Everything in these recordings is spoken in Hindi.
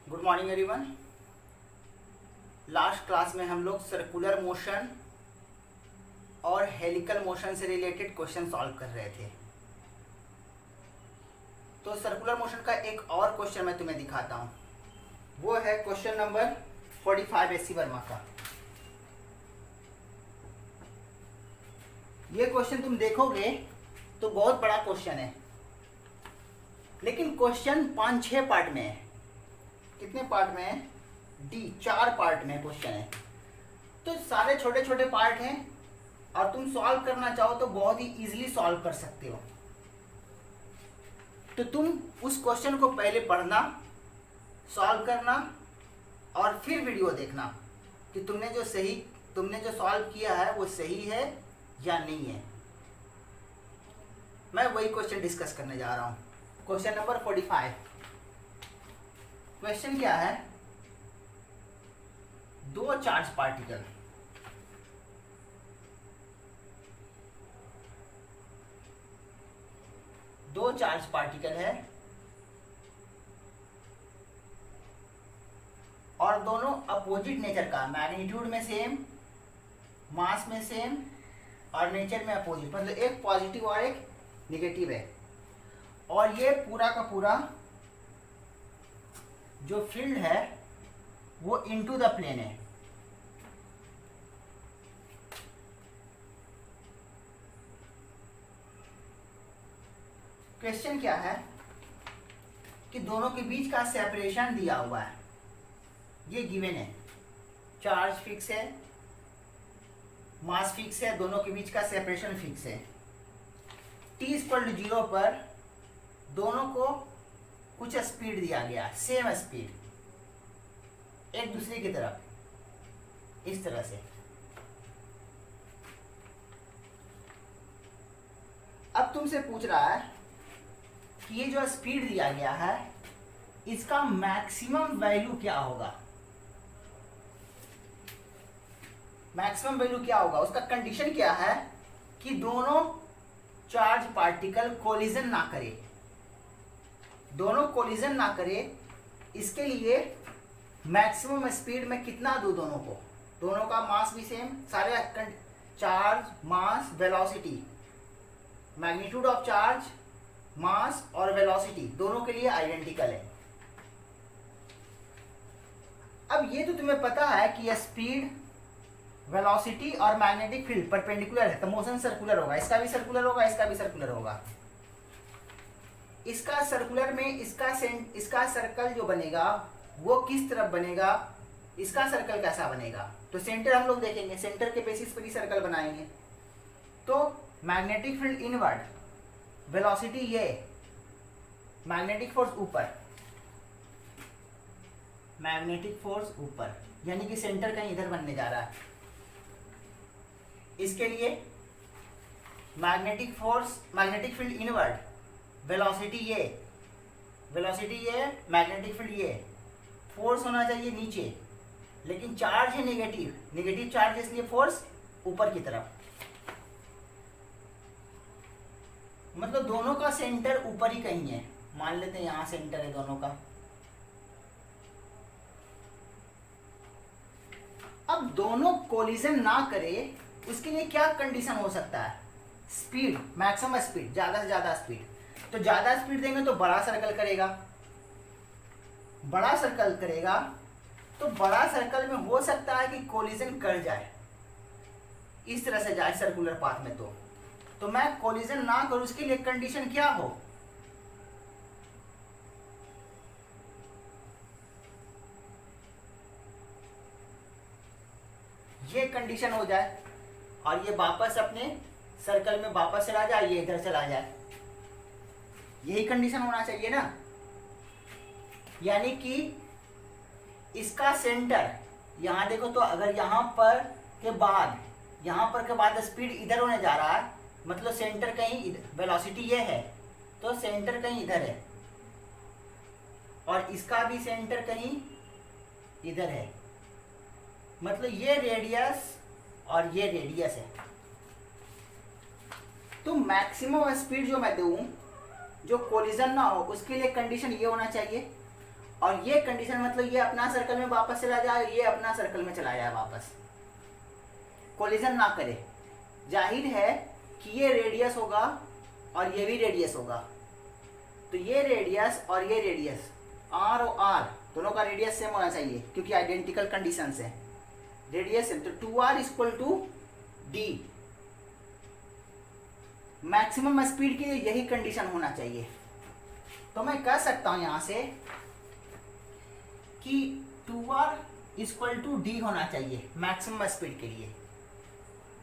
Good morning everyone. Last class में हम लोग सर्कुलर मोशन और हेलिकल मोशन से रिलेटेड क्वेश्चन सॉल्व कर रहे थे। तो सर्कुलर मोशन का एक और क्वेश्चन मैं तुम्हें दिखाता हूँ। वो है question number 45 S C Verma का। ये क्वेश्चन तुम देखोगे तो बहुत बड़ा क्वेश्चन है, लेकिन क्वेश्चन 5-6 पार्ट में है। कितने पार्ट में है? डी 4 पार्ट में क्वेश्चन है। तो सारे छोटे छोटे पार्ट हैं और तुम सॉल्व करना चाहो तो बहुत ही इजीली सॉल्व कर सकते हो। तो तुम उस क्वेश्चन को पहले पढ़ना, सॉल्व करना और फिर वीडियो देखना कि तुमने जो सॉल्व किया है वो सही है या नहीं है। मैं वही क्वेश्चन डिस्कस करने जा रहा हूँ। Question number 45। क्वेश्चन क्या है? दो चार्ज पार्टिकल है और दोनों अपोजिट नेचर का, मैग्नीट्यूड में सेम, मास में सेम और नेचर में अपोजिट, मतलब एक पॉजिटिव और एक नेगेटिव है। और ये पूरा का पूरा जो फील्ड है वो इनटू द प्लेन है। क्वेश्चन क्या है कि दोनों के बीच का सेपरेशन दिया हुआ है, ये गिवन है। चार्ज फिक्स है, मास फिक्स है, दोनों के बीच का सेपरेशन फिक्स है। t=0 पर दोनों को कुछ स्पीड दिया गया, सेम स्पीड, एक दूसरे की तरफ, इस तरह से। अब तुमसे पूछ रहा है कि ये जो स्पीड दिया गया है इसका मैक्सिमम वैल्यू क्या होगा। मैक्सिमम वैल्यू क्या होगा? उसका कंडीशन क्या है कि दोनों चार्ज पार्टिकल कोलिजन ना करे, दोनों कोलिजन ना करे। इसके लिए मैक्सिमम स्पीड में कितना दूं दोनों को? दोनों का मास भी सेम, सारे charge, mass, velocity, magnitude of charge, mass और वेलोसिटी दोनों के लिए आइडेंटिकल है। अब ये तो तुम्हें पता है कि स्पीड, वेलोसिटी और मैग्नेटिक फील्ड परपेंडिकुलर है, तो मोशन सर्कुलर होगा। इसका भी सर्कुलर होगा, इसका भी सर्कुलर होगा। इसका सर्कुलर में इसका सर्कल जो बनेगा वो किस तरफ बनेगा, इसका सर्कल कैसा बनेगा? तो सेंटर हम लोग देखेंगे, सेंटर के बेसिस पर ही सर्कल बनाएंगे। तो मैग्नेटिक फील्ड इनवर्ड, वेलोसिटी ये, मैग्नेटिक फोर्स ऊपर, मैग्नेटिक फोर्स ऊपर, यानी कि सेंटर कहीं इधर बनने जा रहा है। इसके लिए मैग्नेटिक फील्ड इनवर्ड, वेलोसिटी ये, मैग्नेटिक फील्ड ये, फोर्स होना चाहिए नीचे, लेकिन चार्ज है नेगेटिव चार्ज, इसलिए फोर्स ऊपर की तरफ। मतलब दोनों का सेंटर ऊपर ही कहीं है। मान लेते हैं यहां सेंटर है दोनों का। अब दोनों कोलिजन ना करे उसके लिए क्या कंडीशन हो सकता है? स्पीड, मैक्सिमम स्पीड, ज्यादा से ज्यादा स्पीड। तो ज्यादा स्पीड देंगे तो बड़ा सर्कल करेगा, तो बड़ा सर्कल में हो सकता है कि कोलिजन कर जाए, इस तरह से जाए सर्कुलर पाथ में। तो मैं कोलिजन ना करूं, उसके लिए कंडीशन क्या हो? ये कंडीशन हो जाए और ये वापस अपने सर्कल में वापस चला जाए, ये इधर चला जाए। यही कंडीशन होना चाहिए ना। यानी कि इसका सेंटर यहां देखो, तो अगर यहां पर के बाद स्पीड इधर होने जा रहा है, मतलब सेंटर कहीं इधर, वेलोसिटी ये है तो सेंटर कहीं इधर है और इसका भी सेंटर कहीं इधर है, मतलब ये रेडियस और ये रेडियस है। तो मैक्सिमम स्पीड जो मैं दूं, जो कोलिजन ना हो, उसके लिए कंडीशन ये होना चाहिए। और ये कंडीशन मतलब ये अपना सर्कल में वापस चला जाए, ये अपना सर्कल में चला जाए वापस, कोलिजन ना करे। जाहिर है कि ये रेडियस होगा और ये भी रेडियस होगा, तो ये रेडियस और ये रेडियस आर और आर दोनों का रेडियस सेम होना चाहिए क्योंकि आइडेंटिकल कंडीशन है, रेडियस सेम। तो 2r equal to d, maximum speed के लिए यही कंडीशन होना चाहिए। तो मैं कह सकता हूं यहां से कि 2r इक्वल टू डी होना चाहिए मैक्सिमम स्पीड के लिए।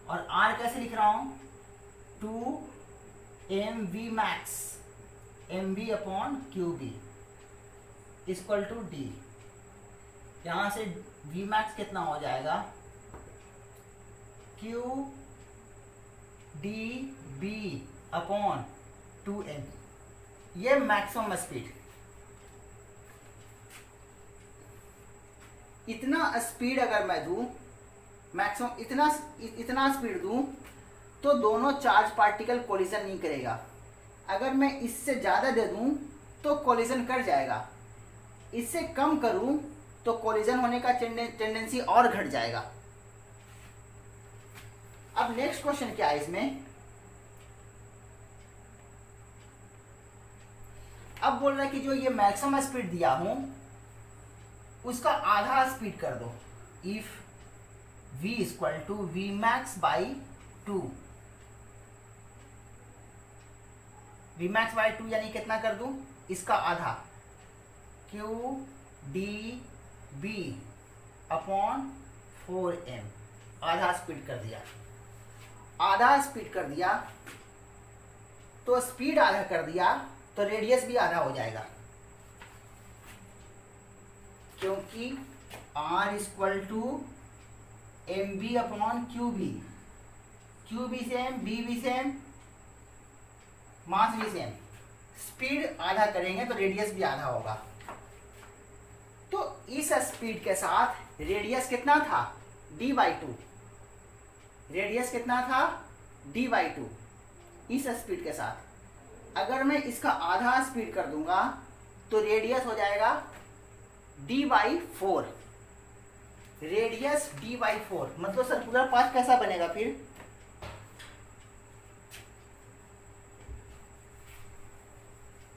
और r कैसे लिख रहा हूं, 2mv max mv upon qb equal to d. यहां से v मैक्स कितना हो जाएगा, q D B upon 2m, ये मैक्सिमम स्पीड। इतना स्पीड अगर मैं दूं, मैक्सिमम इतना स्पीड दूं, तो दोनों चार्ज पार्टिकल कोलिजन नहीं करेगा। अगर मैं इससे ज़्यादा दे दूं तो कोलिजन कर जाएगा, इससे कम करूं तो कोलिजन होने का टेंडेंसी और घट जाएगा। अब नेक्स्ट क्वेश्चन क्या है इसमें, अब बोल रहा है कि जो ये मैक्सिमम स्पीड दिया हूं उसका आधा स्पीड कर दो। If v equal to v max by 2, v max by 2 यानी कितना कर दूं, इसका आधा, q D B upon 4m, आधा स्पीड कर दिया। आधा स्पीड कर दिया तो स्पीड आधा कर दिया तो रेडियस भी आधा हो जाएगा, क्योंकि r equal to m b upon q b same, b भी सेम, मास भी सेम। स्पीड आधा करेंगे तो रेडियस भी आधा होगा। तो इस स्पीड के साथ रेडियस कितना था, d/2, रेडियस कितना था, d/2। इस स्पीड के साथ अगर मैं इसका आधा स्पीड कर दूंगा तो रेडियस हो जाएगा d/4, रेडियस d/4। मतलब सर्कुलर पाथ कैसा बनेगा फिर,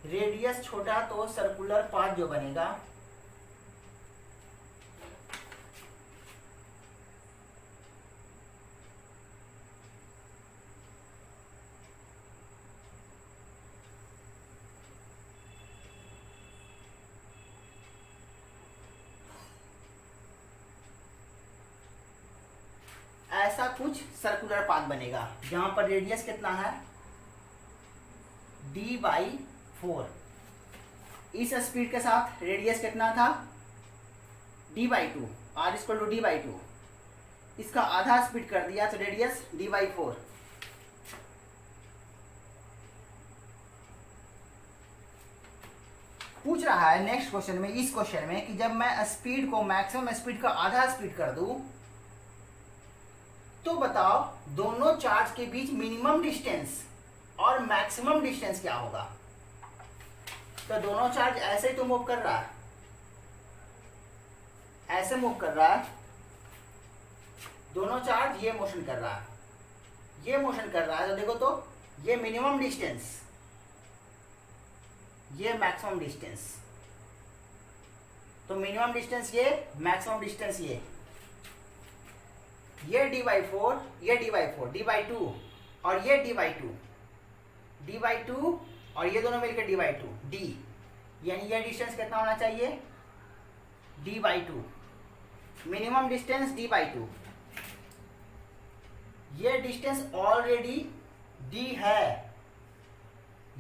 रेडियस छोटा तो सर्कुलर पाथ जो बनेगा ऐसा कुछ सर्कुलर पाथ बनेगा जहां पर रेडियस कितना है, d/4। इस स्पीड के साथ रेडियस कितना था, d/2, r equal to d/2। इसका आधा स्पीड कर दिया तो रेडियस d/4। पूछ रहा है नेक्स्ट क्वेश्चन में, इस क्वेश्चन में कि जब मैं स्पीड को मैक्सिमम स्पीड का आधा स्पीड कर दूं तो बताओ दोनों चार्ज के बीच मिनिमम डिस्टेंस और मैक्सिमम डिस्टेंस क्या होगा। तो दोनों चार्ज ऐसे ही तो मूव कर रहा है, ऐसे मूव कर रहा है, दोनों चार्ज ये मोशन कर रहा है, ये मोशन कर रहा है। तो देखो तो ये मिनिमम डिस्टेंस, ये मैक्सिमम डिस्टेंस, तो मिनिमम डिस्टेंस ये, मैक्सिमम डिस्टेंस ये d/4, ये d/4, d/2 और ये d/2, d/2 और ये दोनों मिलकर d/2, d यानी ये डिस्टेंस कितना होना चाहिए, d/2, मिनिमम डिस्टेंस d/2। ये डिस्टेंस ऑलरेडी d है,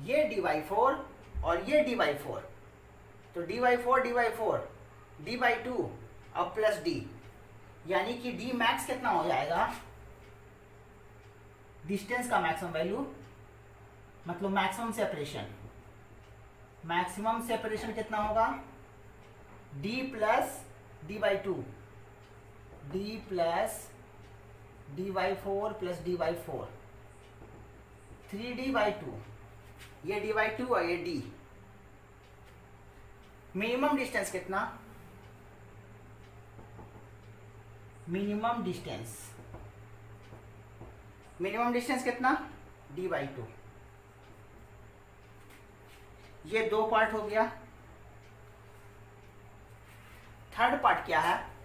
ये d/4 और ये d/4, तो d/4 d/2 और प्लस d, यानी कि d मैक्स कितना हो जाएगा, डिस्टेंस का मैक्सिमम वैल्यू, मतलब मैक्सिमम सेपरेशन, मैक्सिमम सेपरेशन कितना होगा, d plus d/2, d plus d/4 plus d/4, 3d/2, ये d/2 और ये d, मिनिमम डिस्टेंस कितना, मिनिमम डिस्टेंस कितना, d/2। ये दो पार्ट हो गया। थर्ड पार्ट क्या है,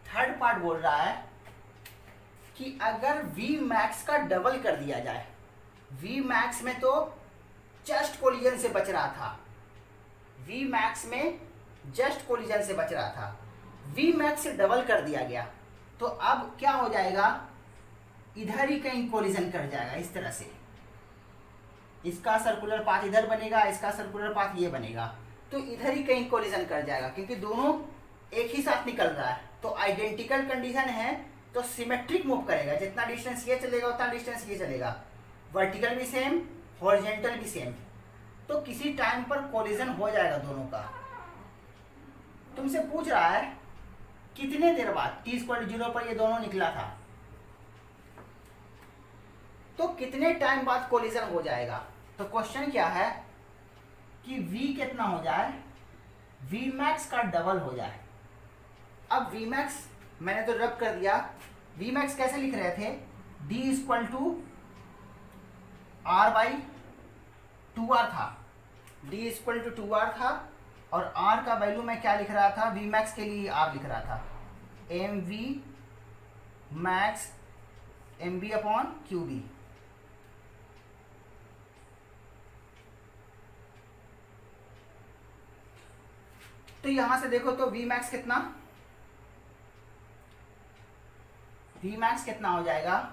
थर्ड पार्ट बोल रहा है कि अगर Vmax का डबल कर दिया जाए, Vmax में तो जस्ट कोलिजन से बच रहा था, Vmax में जस्ट कोलिजन से बच रहा था, Vmax से डबल कर दिया गया तो अब क्या हो जाएगा, इधर ही कहीं कोलिजन कर जाएगा। इस तरह से इसका सर्कुलर पाथ इधर बनेगा, इसका सर्कुलर पाथ ये बनेगा, तो इधर ही कहीं कोलिजन कर जाएगा क्योंकि दोनों एक ही साथ निकल रहा है। तो आइडेंटिकल कंडीशन है तो सिमेट्रिक मूव करेगा, जितना डिस्टेंस ये चलेगा उतना डिस्टेंस ये चलेगा, वर्टिकल भी सेम, हॉरिजॉन्टल भी सेम, तो किसी टाइम पर कोलिजन हो जाएगा दोनों का। तुमसे पूछ रहा है कितने देर बाद t=0 पर ये दोनों निकला था, तो कितने टाइम बाद कोलिजन हो जाएगा। तो क्वेश्चन क्या है कि v कितना हो जाए, Vmax का डबल हो जाए। अब Vmax मैंने तो रब कर दिया, Vmax कैसे लिख रहे थे, d=r/2r था, d=2r था और r का वैल्यू मैं क्या लिख रहा था, Vmax के लिए r लिख रहा था, mVmax mv/qb। तो यहां से देखो तो Vmax कितना हो जाएगा,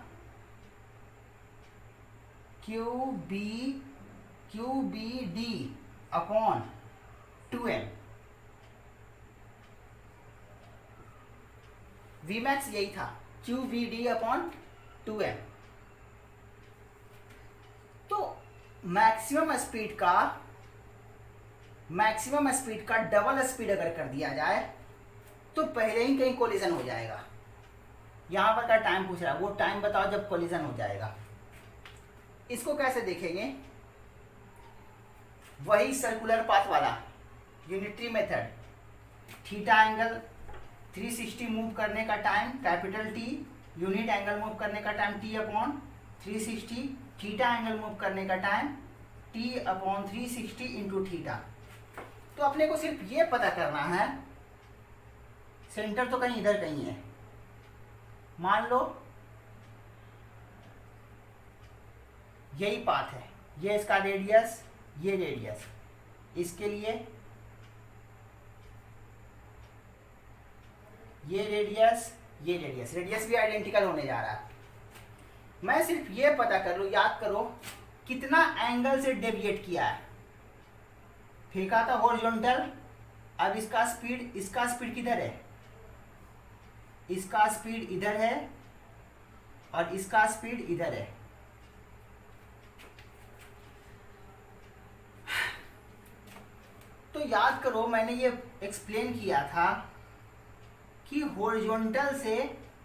QBD/2m। Vmax यही था, QBD/2m। तो मैक्सिमम स्पीड का डबल स्पीड अगर कर दिया जाए तो पहले ही कहीं कोलिजन हो जाएगा। यहां पर क्या टाइम पूछ रहा है, वो टाइम बताओ जब कोलिजन हो जाएगा। इसको कैसे देखेंगे, वही सर्कुलर पाथ वाला unitary method, theta angle 360 move करने का time capital T, unit angle move करने का time T/360, theta angle move करने का टाइम T/360 इंटू थीटा। तो अपने को सिर्फ ये पता करना है, सेंटर तो कहीं इधर कहीं है, मान लो यही पाथ है, ये इसका रेडियस, ये रेडियस, इसके लिए ये रेडियस, ये रेडियस भी आइडेंटिकल होने जा रहा है। मैं सिर्फ ये पता कर लूं, याद करो कितना एंगल से डेविएट किया है, फेंका था हॉरिजॉन्टल, अब इसका स्पीड किधर है, इसका स्पीड इधर है और इसका स्पीड इधर है। तो याद करो मैंने ये एक्सप्लेन किया था कि हॉरिजॉन्टल से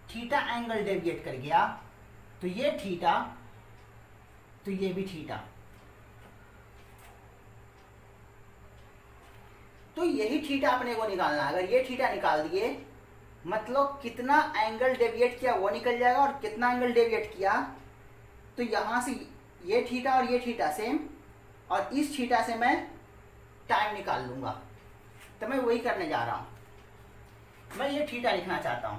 थीटा एंगल डेविएट कर गया, तो ये थीटा, तो ये भी थीटा, तो यही थीटा अपने को निकालना। अगर ये थीटा निकाल दिए मतलब कितना एंगल डेविएट किया वो निकल जाएगा, और कितना एंगल डेविएट किया तो यहां से ये थीटा और ये थीटा सेम, और इस थीटा से मैं टाइम निकाल लूंगा। तो मैं वही करने जा रहा हूं, मैं ये थीटा लिखना चाहता हूं।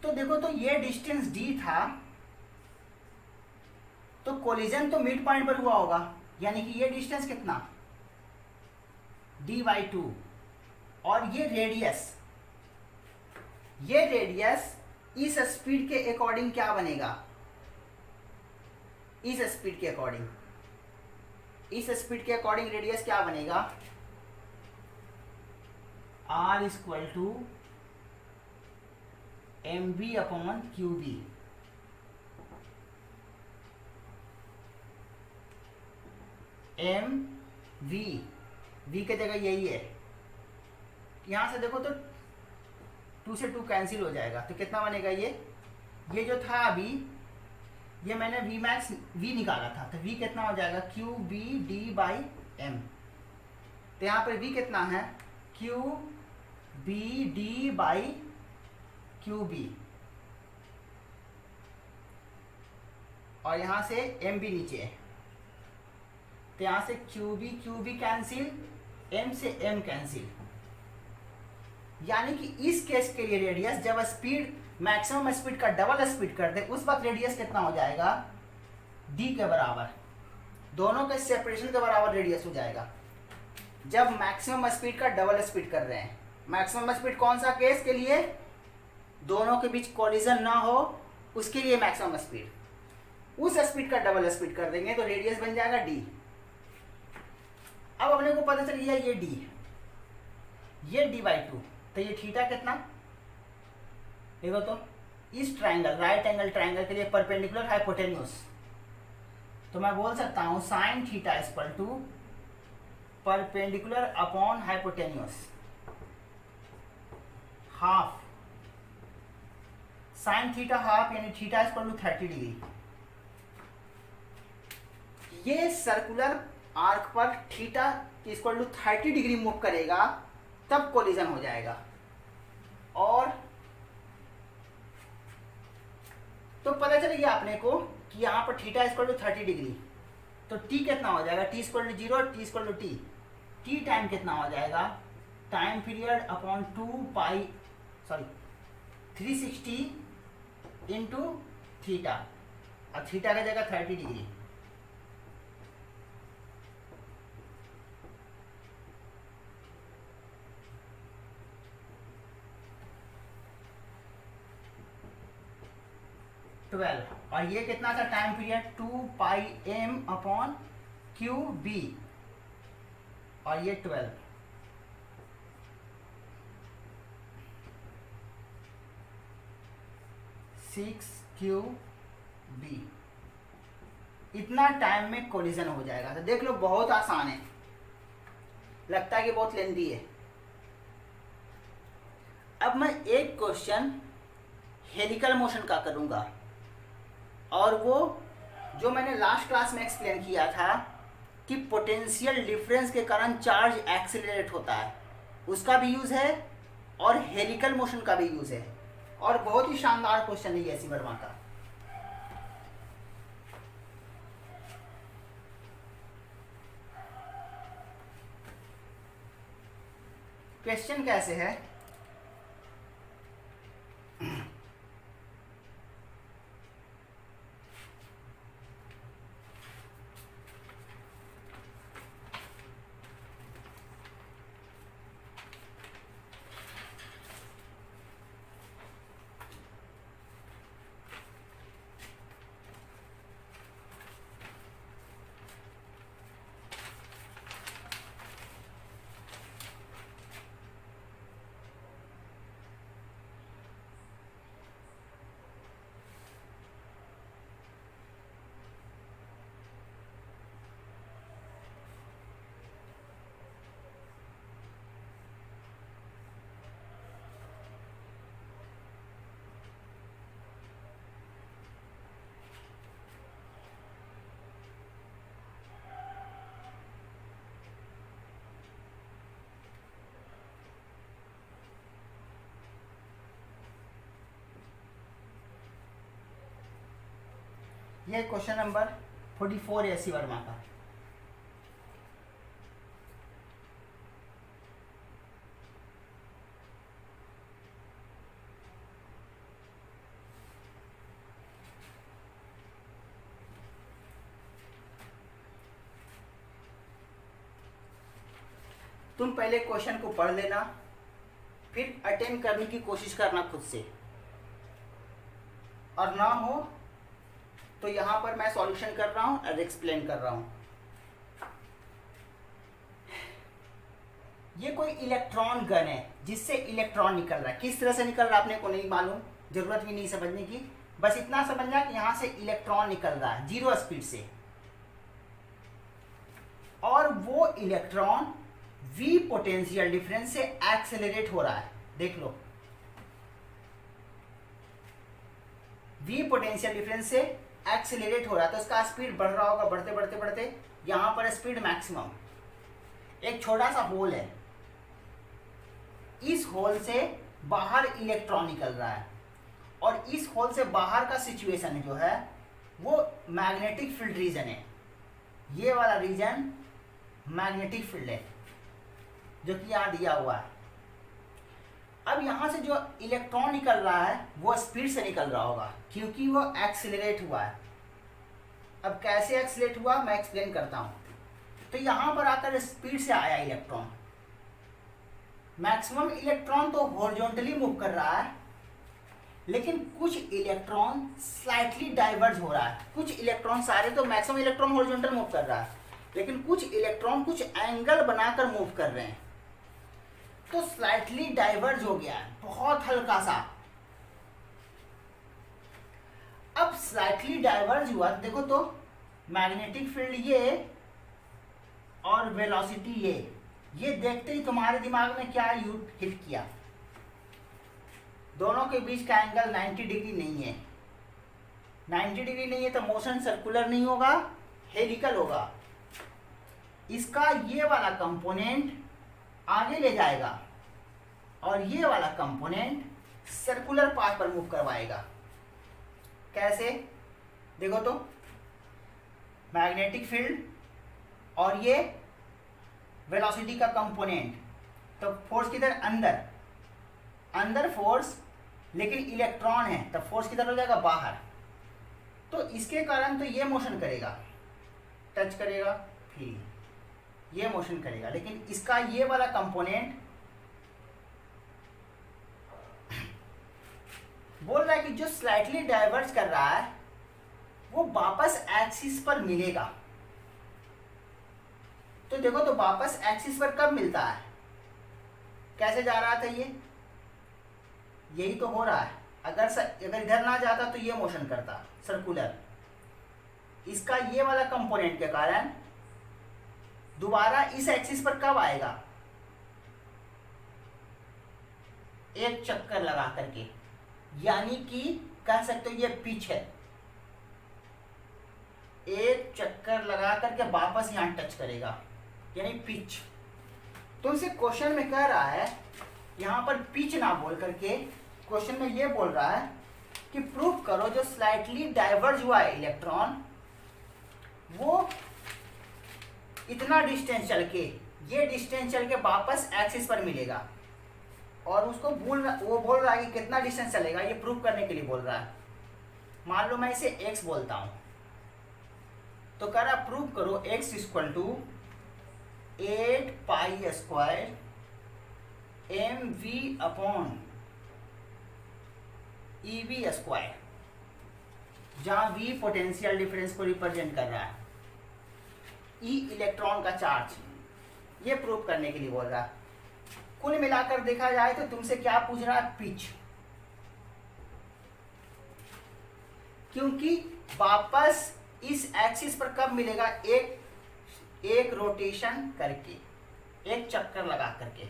तो देखो तो ये डिस्टेंस d था, तो कोलिजन तो मिड पॉइंट पर हुआ होगा, यानी कि ये डिस्टेंस कितना, d/2, और ये रेडियस इस स्पीड के अकॉर्डिंग क्या बनेगा, इस स्पीड के अकॉर्डिंग रेडियस क्या बनेगा, R equal to m b upon q b. M v, v की जगह यही है, यहां से देखो तो 2 से 2 कैंसिल हो जाएगा, तो कितना बनेगा ये जो था अभी, ये मैंने वी मैक्स वी निकाला था, तो वी कितना हो जाएगा q b d by m. तो यहाँ पर वी कितना है q b d by q b, और यहाँ से एम बी नीचे है, तो यहाँ से क्यू बी कैंसिल, एम से एम कैंसिल, यानी कि इस केस के लिए रेडियस जब स्पीड मैक्सिमम स्पीड का डबल स्पीड कर दे उस वक्त रेडियस कितना हो जाएगा डी के बराबर, दोनों के सेपरेशन के बराबर रेडियस हो जाएगा जब मैक्सिमम स्पीड का डबल स्पीड कर रहे हैं। मैक्सिमम स्पीड कौन सा केस के लिए, दोनों के बीच कोलिजन ना हो उसके लिए मैक्सिमम स्पीड, उस स्पीड का डबल स्पीड कर देंगे तो रेडियस बन जाएगा डी। अब अपने को पता चल गया ये डी, ये डी बाई 2, तो ये थीटा कितना, देखो तो इस ट्राइंगल राइट एंगल ट्राइंगल के लिए परपेंडिकुलर हाइपोटेन्यूज, तो मैं बोल सकता हूं sine theta equal to perpendicular upon hypotenuse half, sine theta half यानी थीटा इक्वल टू 30 डिग्री। ये सर्कुलर आर्क पर theta equal to 30 degree move करेगा तब कोलिजन हो जाएगा, और तो पता चल गया अपने को कि यहाँ पर थीटा इक्वल टू 30 डिग्री, तो टी कितना हो जाएगा, t equal to 0, t equal to t time कितना हो जाएगा, time period upon 360 into theta, और थीटा की जगह 30 डिग्री। और ये कितना था time period 2 pi m upon q b, और ये 12, क्यू बी, इतना टाइम में कोलिजन हो जाएगा। तो देख लो बहुत आसान है, लगता है कि बहुत लेंथी है। अब मैं एक क्वेश्चन हेलिकल मोशन का करूंगा, और वो जो मैंने लास्ट क्लास में एक्सप्लेन किया था कि पोटेंशियल डिफरेंस के कारण चार्ज एक्सीलरेट होता है, उसका भी यूज़ है और हेलिकल मोशन का भी यूज़ है, और बहुत ही शानदार क्वेश्चन है ये ऐसी वर्मा का। क्वेश्चन कैसे है, ये क्वेश्चन नंबर 44 है ऐसी वर्मा का। तुम पहले क्वेश्चन को पढ़ लेना, फिर अटेम्प्ट करने की कोशिश करना खुद से, और ना हो तो यहाँ पर मैं सॉल्यूशन कर रहा हूँ और एक्सप्लेन कर रहा हूँ। ये कोई इलेक्ट्रॉन गन है जिससे इलेक्ट्रॉन निकल रहा है। किस तरह से निकल रहा है अपने को नहीं मालूम, जरूरत भी नहीं समझने की, बस इतना समझना कि यहां से इलेक्ट्रॉन निकल रहा है 0 स्पीड से, और वो इलेक्ट्रॉन v पोटेंशियल डिफरेंस से एक्सेलरेट हो रहा है। देख लो, v पोटेंशियल डिफरेंस से एक्सेलरेट हो रहा है, तो इसका स्पीड बढ़ रहा होगा, बढ़ते बढ़ते बढ़ते यहां पर स्पीड मैक्सिमम। एक छोटा सा होल है, इस होल से बाहर इलेक्ट्रॉन निकल रहा है, और इस होल से बाहर का सिचुएशन जो है वो मैग्नेटिक फील्ड रीजन है। ये वाला रीजन मैग्नेटिक फील्ड है जो कि यहां दिया हुआ है। अब यहां से जो इलेक्ट्रॉन निकल रहा है वो स्पीड से निकल रहा होगा क्योंकि वो एक्सीलरेट हुआ है। अब कैसे एक्सीलरेट हुआ मैं एक्सप्लेन करता हूं। तो यहां पर आकर स्पीड से आया इलेक्ट्रॉन, मैक्सिमम इलेक्ट्रॉन तो हॉरिजॉन्टली मूव कर रहा है, लेकिन कुछ इलेक्ट्रॉन स्लाइटली डाइवर्ज हो रहा है। कुछ इलेक्ट्रॉन, सारे तो मैक्सिमम इलेक्ट्रॉन हॉरिजॉन्टल मूव कर रहा है, लेकिन कुछ इलेक्ट्रॉन कुछ एंगल बनाकर मूव कर रहे हैं, तो स्लाइटली डाइवर्ज हो गया है, बहुत हल्का सा। अब स्लाइटली डाइवर्ज हुआ, देखो तो मैग्नेटिक फील्ड ये और वेलोसिटी ये देखते ही तुम्हारे दिमाग में क्या हिट किया, दोनों के बीच का एंगल 90 डिग्री नहीं है। 90 डिग्री नहीं है तो मोशन सर्कुलर नहीं होगा, हेलिकल होगा। इसका ये वाला कंपोनेंट आगे ले जाएगा और ये वाला कंपोनेंट सर्कुलर पाथ पर मूव करवाएगा। कैसे? देखो तो, मैग्नेटिक फील्ड और ये वेलोसिटी का कंपोनेंट, तो फोर्स किधर? अंदर, अंदर फोर्स, लेकिन इलेक्ट्रॉन है तो फोर्स किधर हो जाएगा? बाहर। तो इसके कारण तो ये मोशन करेगा, टच करेगा, फिर ये मोशन करेगा, लेकिन इसका ये वाला कंपोनेंट बोल रहा है कि जो स्लाइटली डाइवर्ज कर रहा है वो वापस एक्सिस पर मिलेगा। तो देखो तो वापस एक्सिस पर कब मिलता है? कैसे जा रहा था ये? यही तो हो रहा है। अगर इधर ना जाता तो ये मोशन करता सर्कुलर। इसका ये वाला कंपोनेंट के कारण दोबारा इस एक्सिस पर कब आएगा? एक चक्कर लगा करके, यानी कि कह सकते हो ये पिच है। एक चक्कर लगा करके वापस यहां टच करेगा, यानी पिच। तो इसे क्वेश्चन में कह रहा है, यहां पर पिच ना बोल करके क्वेश्चन में ये बोल रहा है कि प्रूव करो जो स्लाइटली डाइवर्ज हुआ है इलेक्ट्रॉन वो इतना डिस्टेंस चल के, ये डिस्टेंस चल के वापस एक्सिस पर मिलेगा। और उसको वो बोल रहा है कि कितना डिस्टेंस चलेगा, ये प्रूव करने के लिए बोल रहा है। मान लो मैं इसे x बोलता हूं, तो कह रहा प्रूव करो x equal to 8 pi square mv upon EV square, जहां v पोटेंशियल डिफरेंस को रिप्रेजेंट कर रहा है, E इलेक्ट्रॉन का चार्ज, ये प्रूव करने के लिए बोल रहा है। कुल मिलाकर देखा जाए तो तुमसे क्या पूछ रहा है? पिच। क्योंकि वापस इस एक्सिस पर कब मिलेगा? एक रोटेशन करके, एक चक्कर लगा करके।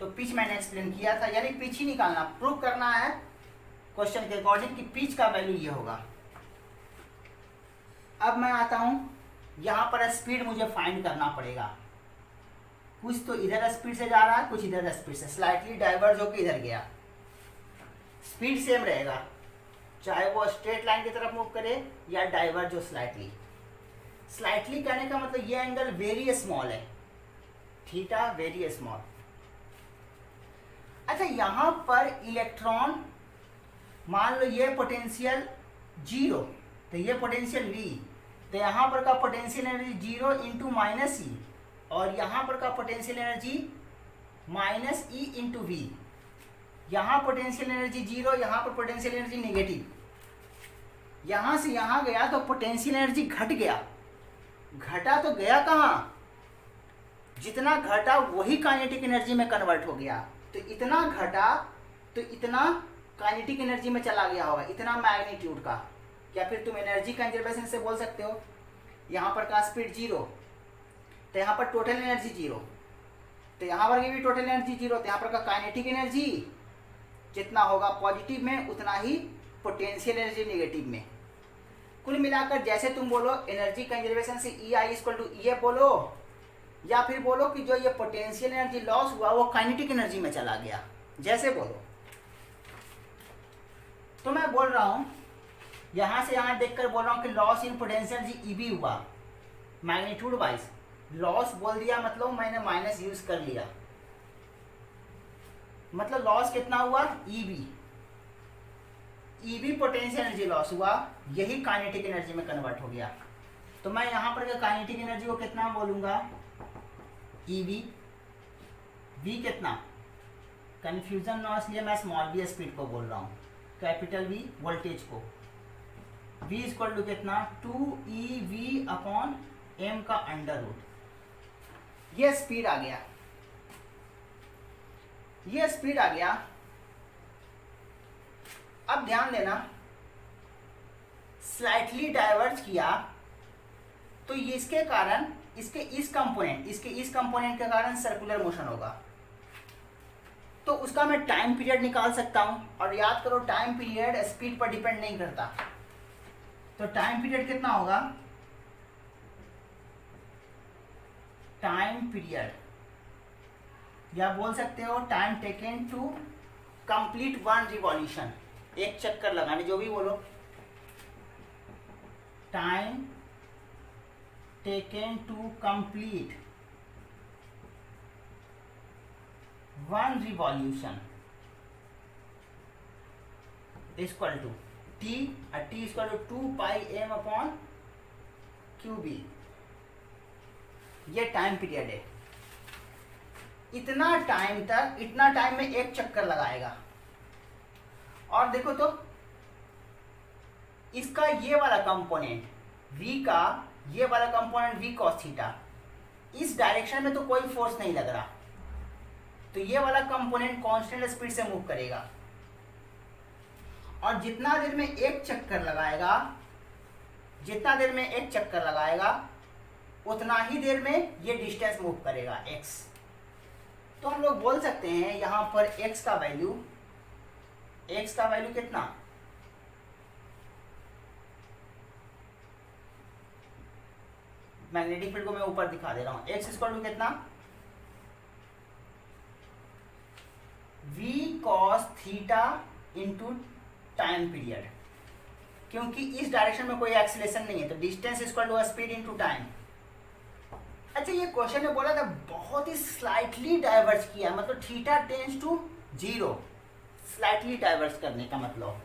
तो पिच मैंने एक्सप्लेन किया था, यानी पिच ही निकालना, प्रूव करना है क्वेश्चन के अकॉर्डिंग कि पिच का वैल्यू ये होगा। अब मैं आता हूं, यहां पर स्पीड मुझे फाइंड करना पड़ेगा। कुछ तो इधर स्पीड से जा रहा है, कुछ इधर स्पीड से, स्लाइटली डाइवर्ज होकर इधर गया। स्पीड सेम रहेगा चाहे वो स्ट्रेट लाइन की तरफ मूव करे या डाइवर्ज हो स्लाइटली। स्लाइटली कहने का मतलब ये एंगल वेरी स्मॉल है, थीटा वेरी स्मॉल। अच्छा, यहां पर इलेक्ट्रॉन, मान लो ये पोटेंशियल 0, तो ये पोटेंशियल V, तो यहां पर का potential energy 0 into minus e, और यहां पर का potential energy minus e into v. यहां पोटेंशियल एनर्जी 0, यहां पर पोटेंशियल एनर्जी नेगेटिव। यहां से यहां गया तो पोटेंशियल एनर्जी घट गया, घटा तो गया कहां? जितना घटा वही काइनेटिक एनर्जी में कन्वर्ट हो गया। तो इतना घटा तो इतना काइनेटिक एनर्जी में चला गया होगा, इतना मैग्नीट्यूड का। या फिर तुम एनर्जी कंजर्वेशन से बोल सकते हो, यहाँ पर का स्पीड 0 तो यहाँ पर टोटल एनर्जी 0, तो यहाँ पर भी टोटल एनर्जी 0, तो यहाँ पर का काइनेटिक एनर्जी जितना होगा पॉजिटिव में उतना ही पोटेंशियल एनर्जी नेगेटिव में। कुल मिलाकर जैसे तुम बोलो एनर्जी कंजर्वेशन से EI इक्वल टू EF बोलो, या फिर बोलो कि जो ये पोटेंशियल एनर्जी लॉस हुआ वो काइनेटिक एनर्जी में चला गया, जैसे बोलो। तो मैं बोल रहा हूं यहां से यहां देखकर बोल रहा हूं कि loss in potential energy EB हुआ मैग्नीट्यूड वाइज। लॉस बोल दिया मतलब मैंने माइनस यूज कर लिया, मतलब लॉस कितना हुआ EB पोटेंशियल एनर्जी लॉस हुआ, यही काइनेटिक एनर्जी में कन्वर्ट हो गया। तो मैं यहां पर काइनेटिक एनर्जी को कितना बोलूंगा EB, V कितना, कंफ्यूजन ना इसलिए मैं स्मॉल v स्पीड को बोल रहा हूं, कैपिटल V वोल्टेज को। V इक्वल टू कितना 2EV अपॉन m का अंडर रूट। ये स्पीड आ गया, ये स्पीड आ गया। अब ध्यान देना, स्लाइटली डाइवर्ज किया तो इसके कारण इसके इस कंपोनेंट के कारण सर्कुलर मोशन होगा। तो उसका मैं टाइम पीरियड निकाल सकता हूं, और याद करो टाइम पीरियड स्पीड पर डिपेंड नहीं करता। तो टाइम पीरियड कितना होगा, टाइम पीरियड या बोल सकते हो time taken to complete one revolution, एक चक्कर लगाने, जो भी बोलो, time taken to complete one revolution equal to t equal to 2 pi m upon QB। ये टाइम पीरियड है। इतना टाइम में एक चक्कर लगाएगा। और देखो तो इसका ये वाला कंपोनेंट V का, ये वाला कंपोनेंट V cos थीटा, इस डायरेक्शन में तो कोई फोर्स नहीं लग रहा, तो ये वाला कंपोनेंट कांस्टेंट स्पीड से मूव करेगा। और जितना देर में एक चक्कर लगाएगा उतना ही देर में ये डिस्टेंस मूव करेगा x। तो हम लोग बोल सकते हैं यहां पर x का वैल्यू कितना, मैग्नेटिक फील्ड को मैं ऊपर दिखा दे रहा हूं, x इक्वल टू कितना V cos theta into time period, क्योंकि इस डायरेक्शन में कोई एक्सीलरेशन नहीं है, तो distance equal to speed into time. अच्छा, ये क्वेश्चन में बोला था बहुत ही स्लाइटली डाइवर्ज किया, मतलब theta tends to 0, slightly diverge करने का मतलब।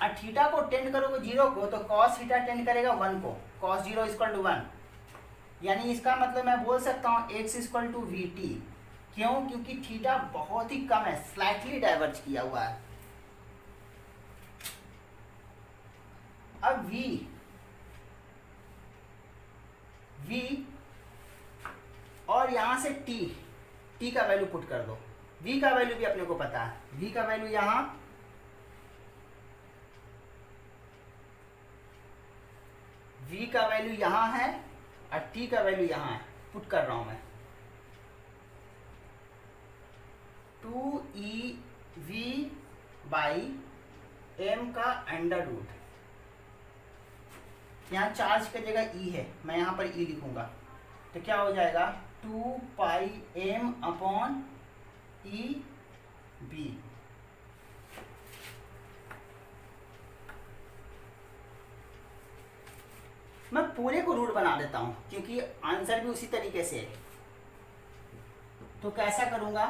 और थीटा को टेंड करोगे 0 को, तो cos थीटा टेंड करेगा 1 को, cos 0 इक्वल टू 1। यानी इसका मतलब मैं बोल सकता हूँ x इक्वल टू VT। क्यों? क्योंकि थीटा बहुत ही कम है, स्लाइटली डाइवर्ज किया हुआ है। अब V और यहां से t का वैल्यू पुट कर दो। V का वैल्यू भी अपने को पता है, V का वैल्यू यहां है और t का वैल्यू यहां है, पुट कर रहा हूं मैं 2EV बाई m का अंडर रूट। यहाँ चार्ज की जगह E है, मैं यहाँ पर E लिखूंगा, तो क्या हो जाएगा 2 पाई m अपॉन EB। मैं पूरे को रूट बना देता हूं क्योंकि आंसर भी उसी तरीके से है। तो कैसा करूंगा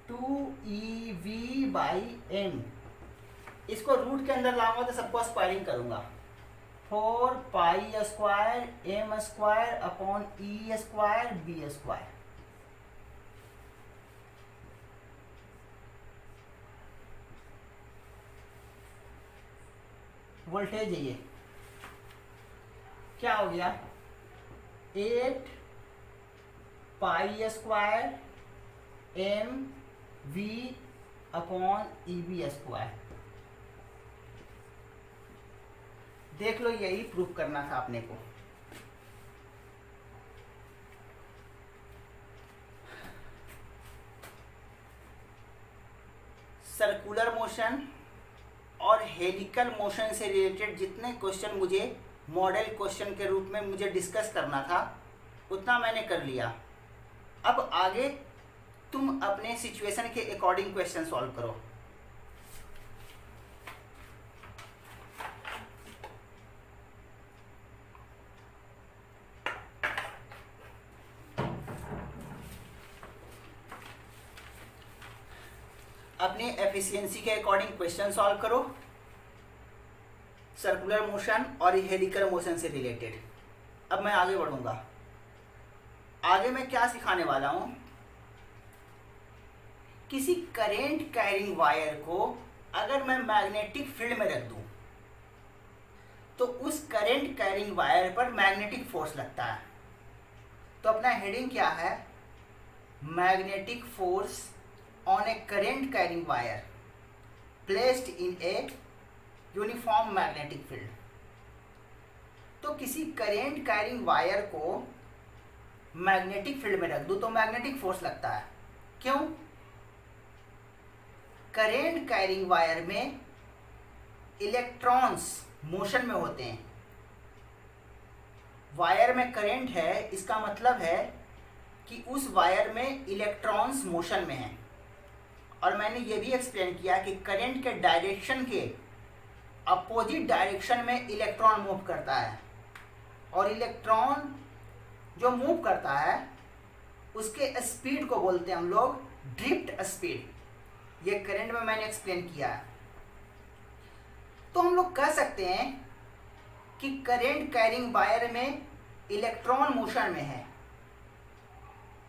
2EV बाई m, इसको रूट के अंदर लाऊंगा तो सबको स्क्वायरिंग करूंगा, 4 pi square m square upon E square B square. Voltage है ये, क्या हो गया 8 pi square m v upon e b square. देख लो, यही प्रूफ करना था अपने को। सर्कुलर मोशन और हेलिकल मोशन से रिलेटेड जितने क्वेश्चन मुझे मॉडल क्वेश्चन के रूप में मुझे डिस्कस करना था उतना मैंने कर लिया। अब आगे तुम अपने सिचुएशन के अकॉर्डिंग क्वेश्चन सॉल्व करो। अपने एफिशिएंसी के अकॉर्डिंग क्वेश्चन सॉल्व करो सर्कुलर मोशन और हेलिकल मोशन से रिलेटेड। अब मैं आगे बढ़ूंगा। आगे मैं क्या सिखाने वाला हूं, किसी करेंट कैरिंग वायर को अगर मैं मैग्नेटिक फील्ड में रख दूं तो उस करेंट कैरिंग वायर पर मैग्नेटिक फोर्स लगता है। तो अपना हेडिंग क्या है, magnetic force on a current carrying wire placed in a uniform magnetic field। तो किसी करेंट कैरिंग वायर को मैग्नेटिक फील्ड में रख दूं तो मैग्नेटिक फोर्स लगता है। क्यों? करेंट कैरिंग वायर में इलेक्ट्रॉन्स मोशन में होते हैं। वायर में करंट है, इसका मतलब है कि उस वायर में इलेक्ट्रॉन्स मोशन में हैं। और मैंने ये भी एक्सप्लेन किया कि करंट के डायरेक्शन के अपोजिट डायरेक्शन में इलेक्ट्रॉन मूव करता है, और इलेक्ट्रॉन जो मूव करता है उसके स्पीड को बोलते हैं हम लोग ड्रिफ्ट स्पीड। ये करंट में मैंने एक्सप्लेन किया है। तो हम लोग कह सकते हैं कि करंट कैरिंग वायर में इलेक्ट्रॉन मोशन में है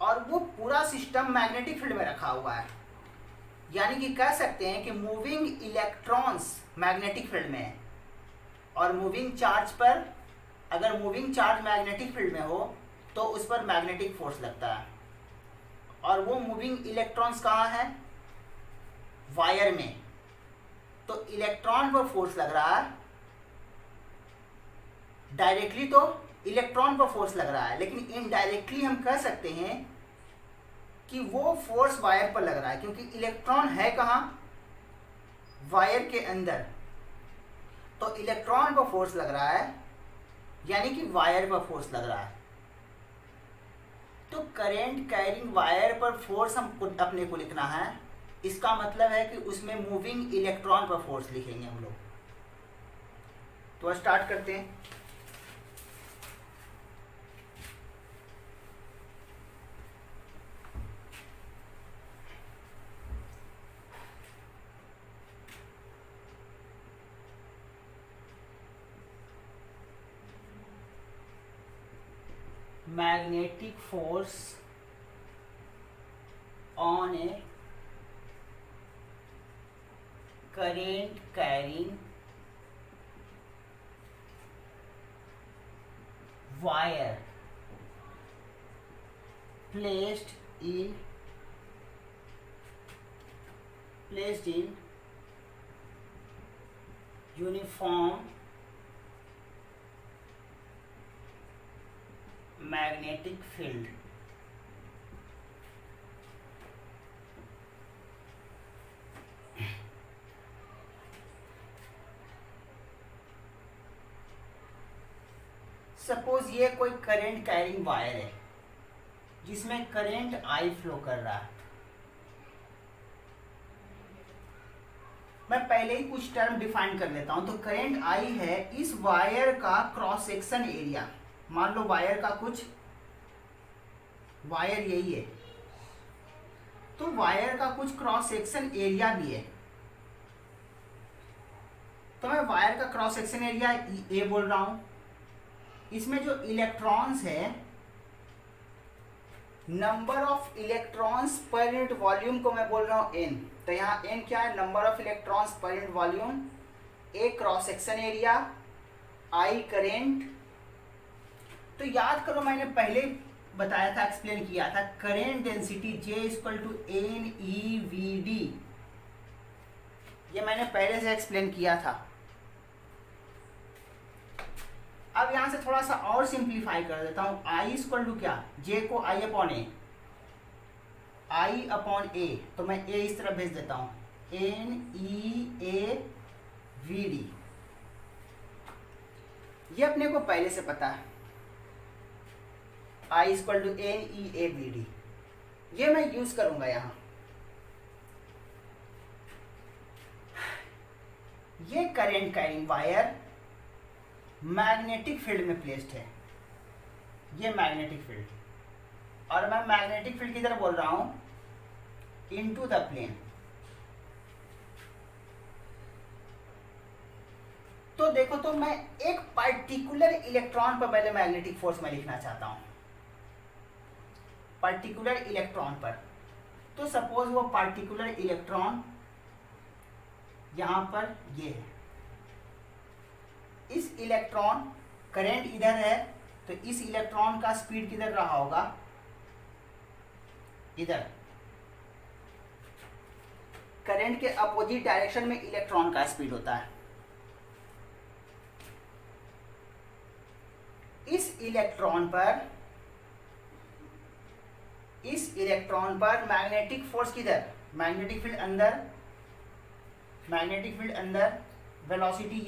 और वो पूरा सिस्टम मैग्नेटिक फील्ड में रखा हुआ है। यानी कि कह सकते हैं कि मूविंग इलेक्ट्रॉन्स मैग्नेटिक फील्ड में है, और मूविंग चार्ज पर, अगर मूविंग चार्ज मैग्नेटिक फील्ड में हो तो उस पर मैग्नेटिक फोर्स लगता है। और वो मूविंग इलेक्ट्रॉन्स कहाँ है? वायर में। तो इलेक्ट्रॉन पर फोर्स लग रहा है, डायरेक्टली तो इलेक्ट्रॉन पर फोर्स लग रहा है, लेकिन इनडायरेक्टली हम कह सकते हैं कि वो फोर्स वायर पर लग रहा है, क्योंकि इलेक्ट्रॉन है कहाँ? वायर के अंदर। तो इलेक्ट्रॉन पर फोर्स लग रहा है, यानी कि वायर पर फोर्स लग रहा है। तो करंट कैरिंग वायर पर फोर्स हम अपने को लिखना है, इसका मतलब है कि उसमें मूविंग इलेक्ट्रॉन पर फोर्स लिखेंगे हम लोग। तो स्टार्ट करते हैं। Magnetic force on a current carrying wire placed in uniform magnetic field. Suppose ये कोई करंट कैरिंग वायर है जिसमें करंट आई फ्लो कर रहा है। मैं पहले ही कुछ टर्म डिफाइन कर लेता हूं। तो करंट आई है इस वायर का क्रॉस सेक्शन एरिया। मान लो वायर का कुछ, वायर यही है, तो वायर का कुछ क्रॉस सेक्शन एरिया भी है। तो मैं वायर का क्रॉस सेक्शन एरिया ए बोल रहा हूं। इसमें जो इलेक्ट्रॉन्स है, number of electrons per unit volume को मैं बोल रहा हूं एन। तो यहाँ एन क्या है? Number of electrons per unit volume, A cross section area, I current. तो याद करो मैंने पहले बताया था, एक्सप्लेन किया था, current density J equal to NeVd, ये मैंने पहले से एक्सप्लेन किया था। अब यहां से थोड़ा सा और सिंप्लीफाई कर देता हूं। I इक्वल टू क्या, J को I upon a, I upon a, तो मैं A इस तरफ भेज देता हूं, NeAVd, ये अपने को पहले से पता है, I इक्वल टू NeAVd, ये मैं यूज करूंगा यहां। ये current carrying wire magnetic field में प्लेस्ड है, ये मैग्नेटिक फील्ड, और मैं मैग्नेटिक फील्ड की तरफ बोल रहा हूं इनटू द प्लेन। तो देखो, तो मैं एक पर्टिकुलर इलेक्ट्रॉन पर पहले मैग्नेटिक फोर्स में लिखना चाहता हूं, पर्टिकुलर इलेक्ट्रॉन पर। तो सपोज वो पर्टिकुलर इलेक्ट्रॉन यहां पर ये है, इस इलेक्ट्रॉन, करंट इधर है, तो इस इलेक्ट्रॉन का स्पीड किधर रहा होगा, इधर। करंट के अपोजिट डायरेक्शन में इलेक्ट्रॉन का स्पीड होता है। इस इलेक्ट्रॉन पर मैग्नेटिक फोर्स किधर, मैग्नेटिक फील्ड अंदर, मैग्नेटिक फील्ड अंदर, वेलोसिटी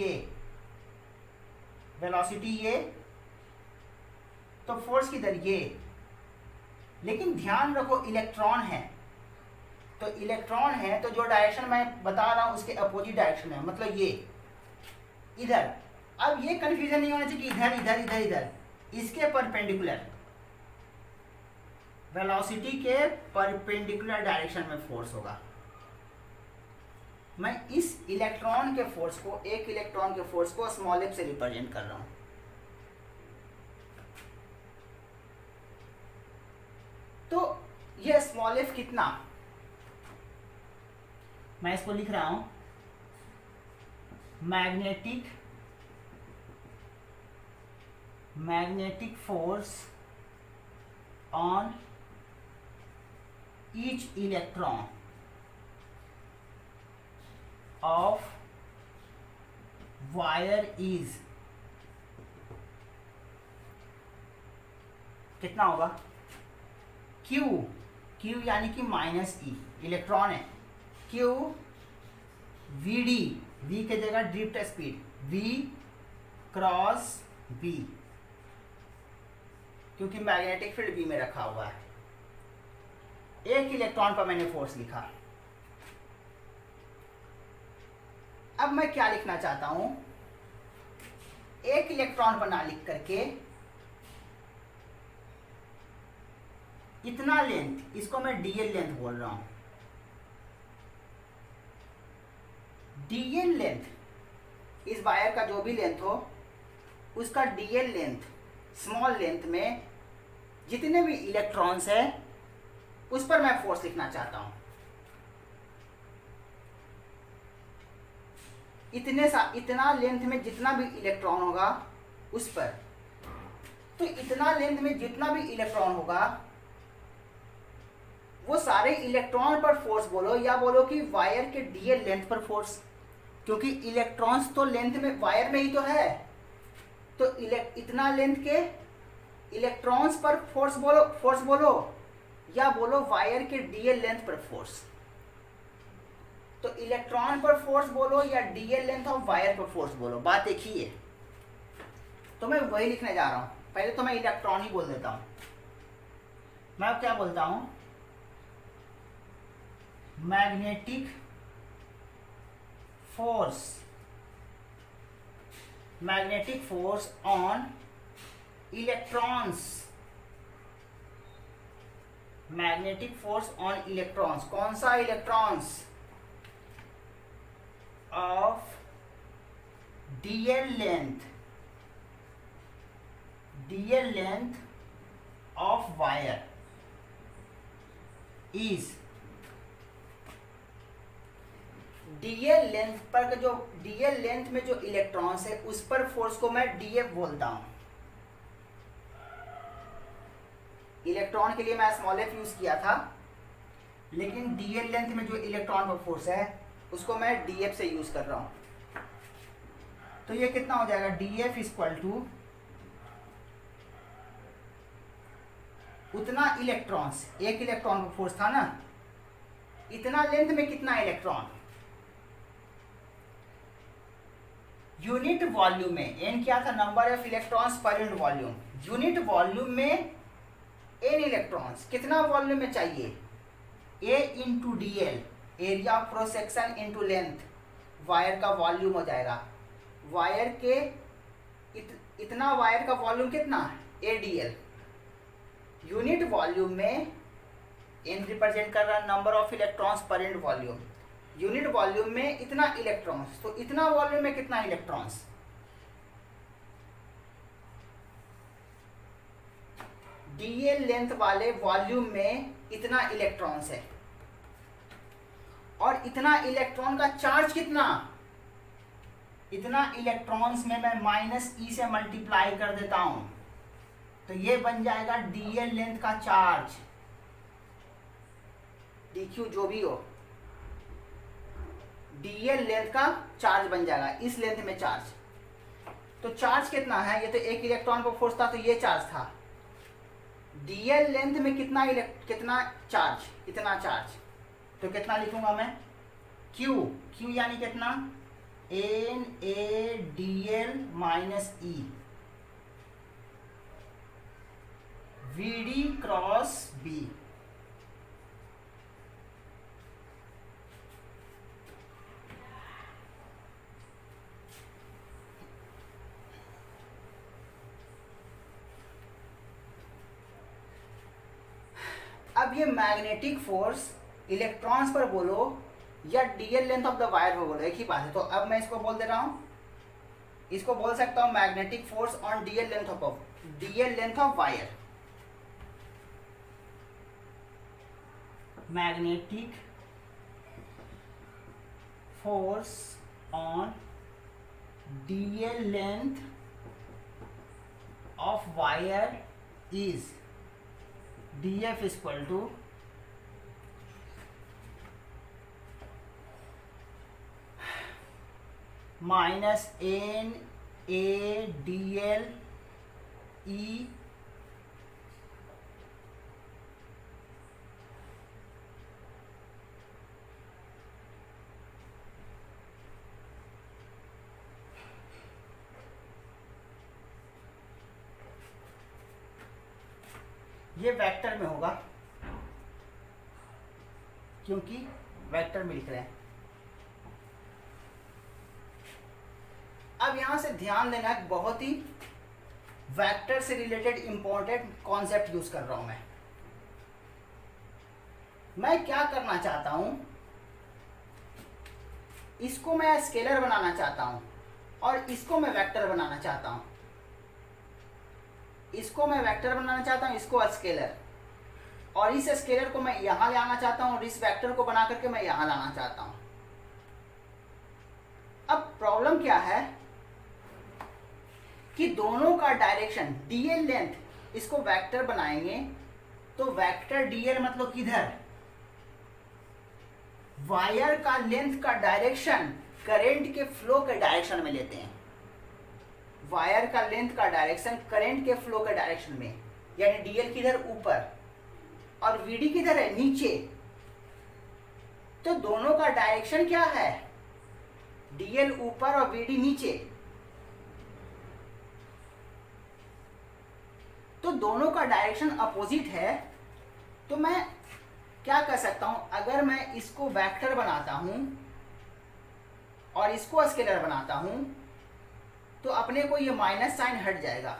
ये, तो फोर्स किधर, ये। लेकिन ध्यान रखो, इलेक्ट्रॉन है, तो इलेक्ट्रॉन है तो जो डायरेक्शन मैं बता रहा हूं उसके अपोजिट डायरेक्शन है, मतलब ये इधर। अब ये कंफ्यूजन नहीं होना चाहिए कि इधर इधर इधर इधर, इसके परपेंडिकुलर, वेलोसिटी के परपेंडिकुलर डायरेक्शन में फोर्स होगा। मैं इस इलेक्ट्रॉन के फोर्स को, एक इलेक्ट्रॉन के फोर्स को स्मॉल एफ से रिप्रेजेंट कर रहा हूं। तो ये स्मॉल एफ कितना, मैं इसको लिख रहा हूं, magnetic force on each electron of wire is, कितना होगा, Q यानी कि माइनस ई, इलेक्ट्रॉन है, Q Vd, V के जगह drift speed, V cross B, क्योंकि मैग्नेटिक फील्ड B में रखा हुआ है। एक इलेक्ट्रॉन पर मैंने फोर्स लिखा। अब मैं क्या लिखना चाहता हूं, एक इलेक्ट्रॉन पर ना लिख करके इतना लेंथ, इसको मैं dl लेंथ बोल रहा हूं। dl लेंथ, इस वायर का जो भी लेंथ हो उसका dl लेंथ, स्मॉल लेंथ में जितने भी इलेक्ट्रॉन्स है उस पर मैं फोर्स लिखना चाहता हूं। इतना लेंथ में जितना भी इलेक्ट्रॉन होगा उस पर, तो इतना लेंथ में जितना भी इलेक्ट्रॉन होगा वो सारे इलेक्ट्रॉन पर फोर्स बोलो, या बोलो कि वायर के डीएल लेंथ पर फोर्स, क्योंकि इलेक्ट्रॉन्स तो लेंथ में वायर में ही तो है, तो इतना लेंथ के इलेक्ट्रॉन्स पर फोर्स बोलो या बोलो वायर के डीएल लेंथ पर फोर्स। तो इलेक्ट्रॉन पर फोर्स बोलो या डीएल लेंथ ऑफ वायर पर फोर्स बोलो, बात एक ही है। तो मैं वही लिखने जा रहा हूं। पहले तो मैं इलेक्ट्रॉन ही बोल देता हूं। मैं अब क्या बोलता हूं, magnetic force on electrons, magnetic force on electrons, कौन सा electrons, of DL length of wire is, DL length पर जो डीएल लेंथ में जो इलेक्ट्रॉन्स है उस पर फोर्स को मैं डीएफ बोलता हूं। इलेक्ट्रॉन के लिए मैं स्मॉल एफ यूज किया था, लेकिन डीएल लेंथ में जो इलेक्ट्रॉन पर फोर्स है उसको मैं डीएफ से यूज कर रहा हूं। तो ये कितना हो जाएगा, डीएफ इक्वल टू उतना इलेक्ट्रॉन्स, एक इलेक्ट्रॉन पर फोर्स था ना, इतना लेंथ में कितना इलेक्ट्रॉन, यूनिट वॉल्यूम में, एन क्या था, number of electrons per unit volume, unit volume में एन इलेक्ट्रॉन्स, कितना वॉल्यूम में चाहिए, A into D L, area of cross section into length, wire का वॉल्यूम हो जाएगा, वायर के इतना वायर का वॉल्यूम कितना, A D L, unit volume में एन रिप्रेजेंट कर रहा है number of electrons per unit volume, unit volume में इतना इलेक्ट्रॉन्स, तो इतना वॉल्यूम में कितना इलेक्ट्रॉन्स, डीएल लेंथ वाले वॉल्यूम में इतना इलेक्ट्रॉन्स है, और इतना इलेक्ट्रॉन का चार्ज कितना, इतना इलेक्ट्रॉन्स में मैं माइनस ई से मल्टीप्लाई कर देता हूं, तो ये बन जाएगा डीएल लेंथ का चार्ज, डीक्यू जो भी हो, डीएल लेंथ का चार्ज बन जाएगा, इस लेंथ में चार्ज, तो चार्ज कितना है, ये तो एक इलेक्ट्रॉन पर फोर्स था तो ये चार्ज था, डीएल लेंथ में कितना चार्ज, इतना चार्ज, तो कितना लिखूंगा मैं, क्यू, क्यू यानी कितना, n a D l minus e, v d cross b, अब ये मैग्नेटिक फोर्स इलेक्ट्रॉन्स पर बोलो या d l length of the wire पर बोलो, एक ही बात है, तो अब मैं इसको बोल दे रहा हूं, इसको बोल सकता हूं magnetic force on DL length of wire, magnetic force on DL length of wire is df is equal to minus n a dl e ये वेक्टर में होगा क्योंकि वेक्टर में लिख रहे हैं। अब यहां से ध्यान देना, एक बहुत ही वेक्टर से रिलेटेड इंपॉर्टेंट कॉन्सेप्ट यूज कर रहा हूं मैं क्या करना चाहता हूं, इसको मैं स्केलर बनाना चाहता हूं और इसको मैं वेक्टर बनाना चाहता हूं, इसको मैं वेक्टर बनाना चाहता हूं, इसको स्केलर, और इस स्केलर को मैं यहां ले आना चाहता हूं और इस वेक्टर को बना करके मैं यहां लाना चाहता हूं। अब प्रॉब्लम क्या है कि दोनों का डायरेक्शन, डीएल लेंथ, इसको वेक्टर बनाएंगे तो वेक्टर डीएल मतलब किधर, वायर का लेंथ का डायरेक्शन करंट के फ्लो के डायरेक्शन में लेते हैं, वायर का लेंथ का डायरेक्शन करंट के फ्लो के डायरेक्शन में, यानी डीएल किधर, ऊपर, और वीडी किधर है, नीचे। तो दोनों का डायरेक्शन क्या है, डीएल ऊपर और वीडी नीचे, तो दोनों का डायरेक्शन अपोजिट है। तो मैं क्या कर सकता हूं, अगर मैं इसको वेक्टर बनाता हूं और इसको स्केलर बनाता हूं तो अपने को ये माइनस साइन हट जाएगा।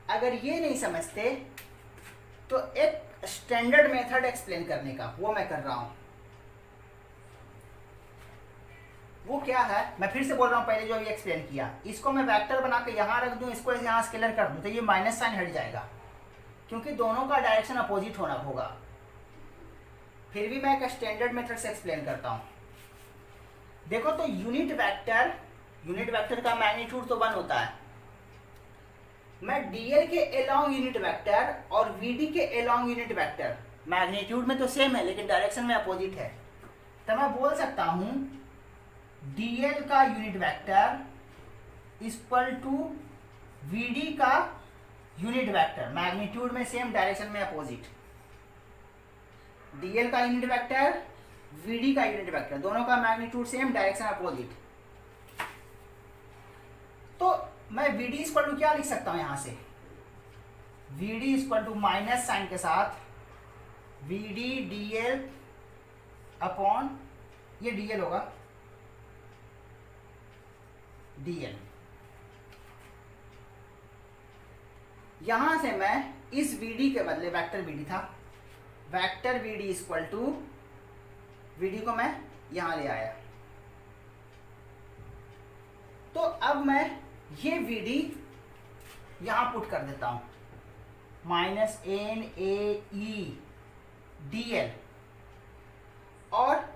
अगर ये नहीं समझते तो एक स्टैंडर्ड मेथड एक्सप्लेन करने का वो मैं कर रहा हूं। वो क्या है, मैं फिर से बोल रहा हूं, पहले जो अभी एक्सप्लेन किया, इसको मैं वेक्टर बना के यहां रख दूं, इसको यहां स्केलर कर दूं, तो ये माइनस साइन हट जाएगा क्योंकि दोनों का डायरेक्शन अपोजिट होना होगा। फिर भी मैं एक स्टैंडर्ड मेथड से एक्सप्लेन करता हूं। देखो तो यूनिट वेक्टर का मैग्नीट्यूड तो 1 होता है, मैं डीएल के अलोंग यूनिट वेक्टर और वीडी के अलोंग यूनिट वेक्टर, मैग्नीट्यूड में तो सेम है लेकिन डायरेक्शन में अपोजिट है, तो मैं बोल सकता हूं डीएल का unit vector equal to v d का यूनिट वेक्टर, मैग्नीट्यूड में सेम डायरेक्शन में अपोजिट। डीएल का यूनिट वेक्टर, वीडी का यूनिट वेक्टर, दोनों का मैग्नीट्यूड सेम, डायरेक्शन अपोजिट। तो मैं वीडी इक्वल टू क्या लिख सकता हूं यहां से, v d equal to minus sign के साथ वीडी डीएल अपॉन, ये डीएल होगा, डीएल। यहां से मैं इस वीडी के बदले, वेक्टर वीडी था, vector v d equal to, v d को मैं यहां ले आया, तो अब मैं ये वीडी यहां पुट कर देता हूं, minus n a e d l, और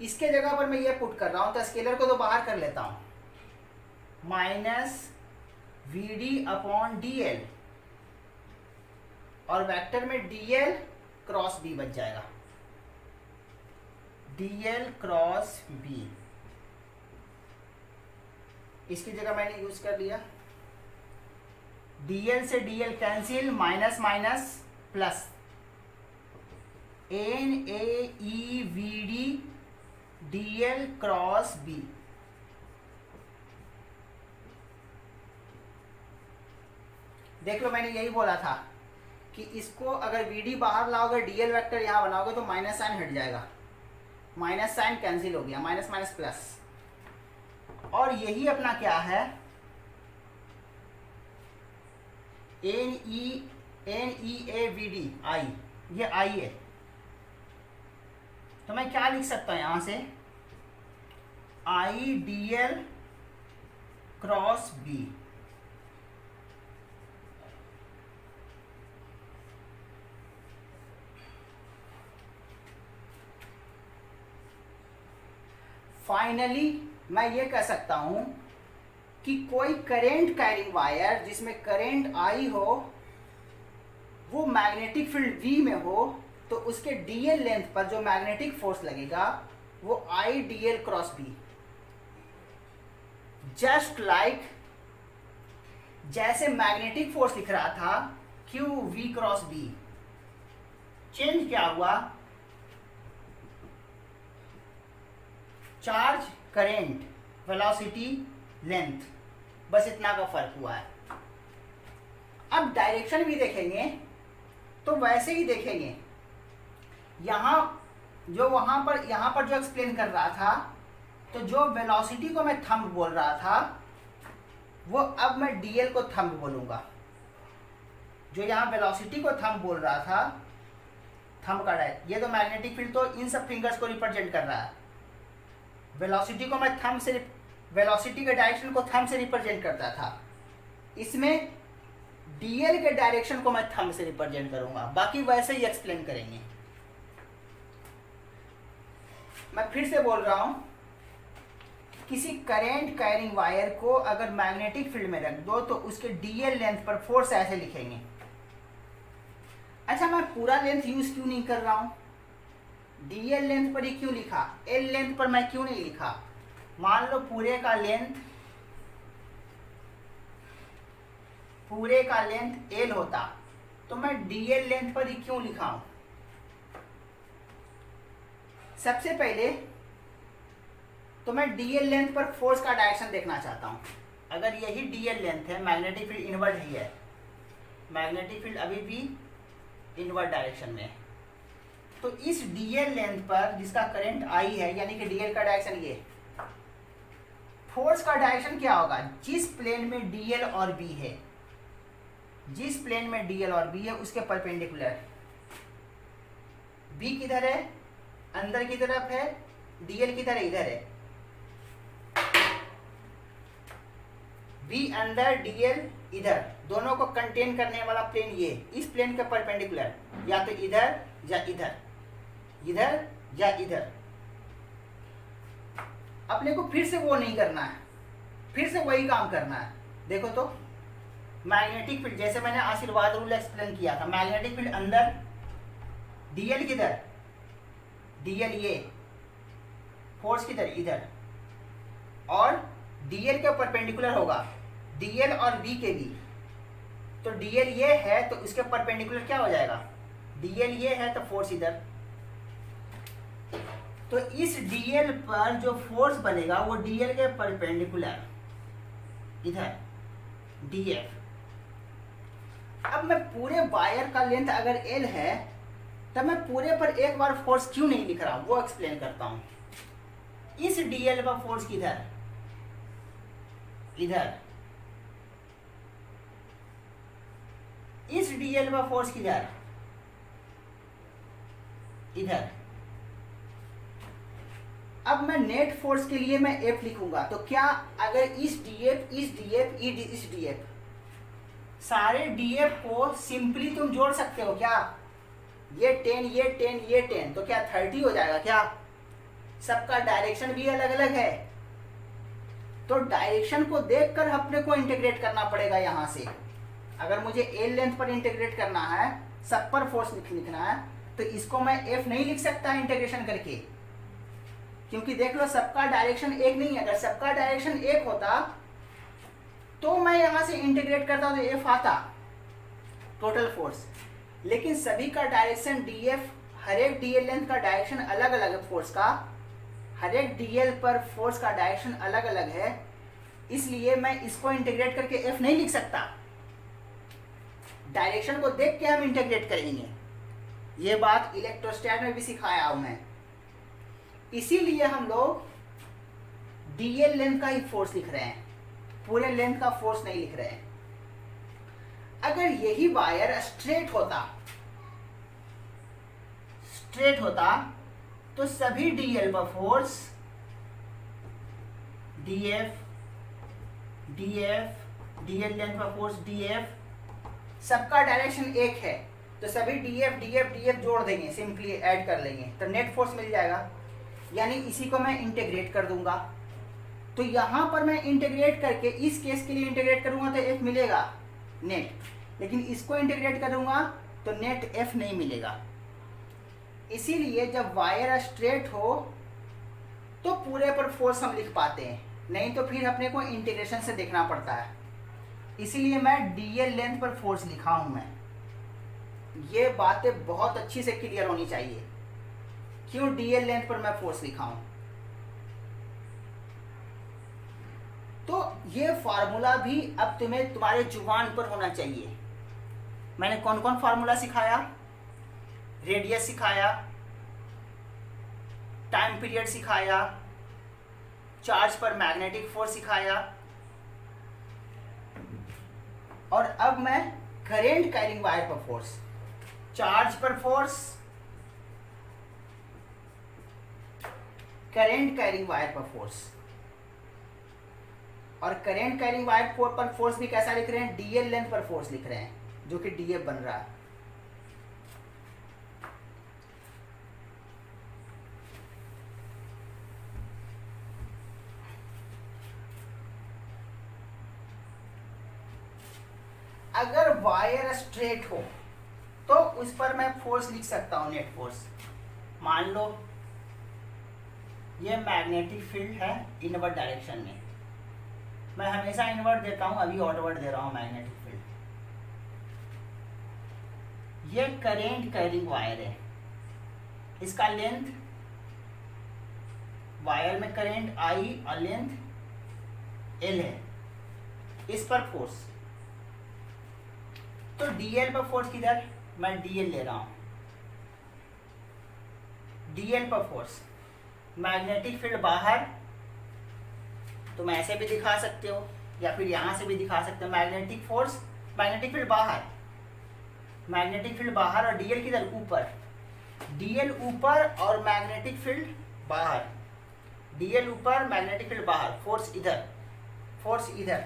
इसके जगह पर मैं ये पुट कर रहा हूं, तो स्केलर को तो बाहर कर लेता हूं, minus v d upon d l, और वेक्टर में डी एल क्रॉस बी बच जाएगा, डी एल क्रॉस बी। इसकी जगह मैंने यूज कर लिया, डीएल से d l cancel, minus minus plus, n a e v d d l cross b. देख लो, मैंने यही बोला था कि इसको अगर वीडी बाहर लाओगे, डीएल वेक्टर यहां बनाओगे तो माइनस साइन हट जाएगा, माइनस साइन कैंसिल हो गया, माइनस माइनस प्लस। और यही अपना क्या है, n e a v d I, ये आई है, तो मैं क्या लिख सकता हूं यहां से, I D l cross b. Finally मैं ये कह सकता हूं कि कोई करंट कैरिंग वायर जिसमें करंट आई हो, वो मैग्नेटिक फील्ड V में हो, तो उसके डीएल लेंथ पर जो मैग्नेटिक फोर्स लगेगा वो I DL cross B. Just like जैसे मैग्नेटिक फोर्स लिख रहा था Q V cross B, change क्या हुआ, चार्ज, करंट, वेलोसिटी, लेंथ, बस इतना का फर्क हुआ है। अब डायरेक्शन भी देखेंगे तो वैसे ही देखेंगे, यहां जो यहां पर जो एक्सप्लेन कर रहा था, तो जो वेलोसिटी को मैं थंब बोल रहा था, वो अब मैं डीएल को थंब बोलूंगा। जो यहां वेलोसिटी को थंब बोल रहा था, थंब का डायरेक्ट, ये तो मैग्नेटिक फील्ड तो इन सब फिंगर्स को रिप्रेजेंट कर रहा है, वेलोसिटी को मैं थंब से, वेलोसिटी के डायरेक्शन को थंब से रिप्रेजेंट करता था, इसमें डीएल के डायरेक्शन को मैं थंब से रिप्रेजेंट करूंगा, बाकी वैसे ही एक्सप्लेन करेंगे। मैं फिर से बोल रहा हूं, किसी करंट कैरिंग वायर को अगर मैग्नेटिक फील्ड में रख दो तो उसके डीएल लेंथ पर फोर्स ऐसे लिखेंगे। अच्छा, मैं पूरा लेंथ यूज क्यों नहीं कर रहा हूं, डीएल लेंथ पर ही क्यों लिखा, एल लेंथ पर मैं क्यों नहीं लिखा। मान लो पूरे का लेंथ एल होता, तो मैं डीएल लेंथ पर ही क्यों लिखा हूं। सबसे पहले तो मैं डीएल लेंथ पर फोर्स का डायरेक्शन देखना चाहता हूं। अगर यही डीएल लेंथ है, मैग्नेटिक फील्ड इनवर्ट ही है, मैग्नेटिक फील्ड अभी भी इनवर्ट डायरेक्शन में है, तो इस डीएल लेंथ पर जिसका करंट आई है, यानी कि डीएल का डायरेक्शन ये, फोर्स का डायरेक्शन क्या होगा, जिस प्लेन में डीएल और बी है, जिस प्लेन में डीएल और बी है उसके परपेंडिकुलर। बी किधर है, अंदर की तरफ है, डीएल किधर है, इधर है, बी अंदर, डीएल इधर, दोनों को कंटेन करने वाला प्लेन ये, इस प्लेन के परपेंडिकुलर, या तो इधर या इधर, इधर या इधर। अपने को फिर से वो नहीं करना है, फिर से वही काम करना है। देखो तो मैग्नेटिक फील्ड, जैसे मैंने आशीर्वाद रूल एक्सप्लेन किया था, मैग्नेटिक फील्ड अंदर, डीएल किधर, डीएल ये, फोर्स किधर इधर, और डीएल के परपेंडिकुलर होगा डीएल और बी के भी। तो डीएल ये है तो इसके परपेंडिकुलर क्या हो जाएगा, डीएल ये है तो फोर्स इधर। तो इस डीएल पर जो फोर्स बनेगा वो डीएल के परपेंडिकुलर इधर डीएफ। अब मैं पूरे वायर का लेंथ अगर एल है तब मैं पूरे पर एक बार फोर्स क्यों नहीं लिख रहा वो एक्सप्लेन करता हूं। इस डीएल पर फोर्स किधर, इधर, इस डीएल पर फोर्स किधर, इधर। अब मैं नेट फोर्स के लिए मैं एफ लिखूंगा तो क्या, अगर इस डीएफ, इस डीएफ, इस डीएफ, सारे डीएफ को सिंपली तुम जोड़ सकते हो क्या, ये 10, ये 10, ये 10, तो क्या 30 हो जाएगा क्या। सबका डायरेक्शन भी अलग अलग है तो डायरेक्शन को देखकर अपने को इंटीग्रेट करना पड़ेगा। यहां से अगर मुझे एल लेंथ पर इंटीग्रेट करना है, सब पर फोर्स लिखना है, तो इसको मैं एफ नहीं लिख सकता इंटीग्रेशन करके, क्योंकि देख लो सबका डायरेक्शन एक नहीं है। अगर सबका डायरेक्शन एक होता तो मैं यहां से इंटीग्रेट करता तो एफ आता टोटल फोर्स, लेकिन सभी का डायरेक्शन डीएफ, हर एक डीएल लेंथ का डायरेक्शन अलग अलग है फोर्स का, हर एक डीएल पर फोर्स का डायरेक्शन अलग अलग है, इसलिए मैं इसको इंटीग्रेट करके एफ नहीं लिख सकता। डायरेक्शन को देख के हम इंटीग्रेट करेंगे। ये बात इलेक्ट्रोस्टैट में भी सिखाया हूं मैं, इसीलिए हम लोग डीएल लेंथ का ही फोर्स लिख रहे हैं, पूरे लेंथ का फोर्स नहीं लिख रहे हैं। अगर यही वायर स्ट्रेट होता तो सभी डीएल पर force, DF, DF, DL length पर फोर्स डीएफ, सबका डायरेक्शन एक है तो सभी डीएफ डीएफ डीएफ जोड़ देंगे, सिंपली ऐड कर लेंगे तो नेट फोर्स मिल जाएगा। यानी इसी को मैं इंटीग्रेट कर दूंगा। तो यहां पर मैं इंटीग्रेट करके, इस केस के लिए इंटीग्रेट करूंगा तो एफ मिलेगा नेट, लेकिन इसको इंटीग्रेट करूंगा तो नेट एफ नहीं मिलेगा। इसीलिए जब वायर स्ट्रेट हो तो पूरे पर फोर्स हम लिख पाते हैं, नहीं तो फिर अपने को इंटीग्रेशन से देखना पड़ता है। इसीलिए मैं डीएल लेंथ पर फोर्स लिखा हूं मैं। ये बातें बहुत अच्छी से क्लियर होनी चाहिए, क्यों डीएल लेंथ पर मैं फोर्स लिखा हूं। तो ये फार्मूला भी अब तुम्हें तुम्हारे जुबान पर होना चाहिए। मैंने कौन कौन फार्मूला सिखाया, रेडियस सिखाया, टाइम पीरियड सिखाया, चार्ज पर मैग्नेटिक फोर्स सिखाया, और अब मैं करेंट कैरिंग वायर पर फोर्स, चार्ज पर फोर्स, करेंट कैरिंग वायर पर फोर्स, और करेंट कैरिंग वायर पर फोर्स भी कैसा लिख रहे हैं, डीएल लेंथ पर फोर्स लिख रहे हैं, जो कि डीएफ बन रहा है। अगर वायर स्ट्रेट हो तो उस पर मैं फोर्स लिख सकता हूं, नेट फोर्स। मान लो ये मैग्नेटिक फील्ड है इनवर्ट डायरेक्शन में, मैं हमेशा इनवर्ट देता हूं, अभी आउटवर्ट दे रहा हूं मैग्नेटिक फील्ड। ये करेंट कैरिंग वायर है, इसका लेंथ, वायर में करंट आई और लेंथ एल है, इस पर फोर्स। तो डीएल पर फोर्स किधर, मैं डीएल ले रहा हूं, डीएल पर फोर्स, मैग्नेटिक फील्ड बाहर, तुम ऐसे भी दिखा सकते हो या फिर यहां से भी दिखा सकते हो, मैग्नेटिक फोर्स, मैग्नेटिक फील्ड बाहर, मैग्नेटिक फील्ड बाहर, और डीएल किधर, ऊपर, डीएल ऊपर और मैग्नेटिक फील्ड बाहर, डीएल ऊपर मैग्नेटिक फील्ड बाहर, फोर्स इधर, फोर्स इधर,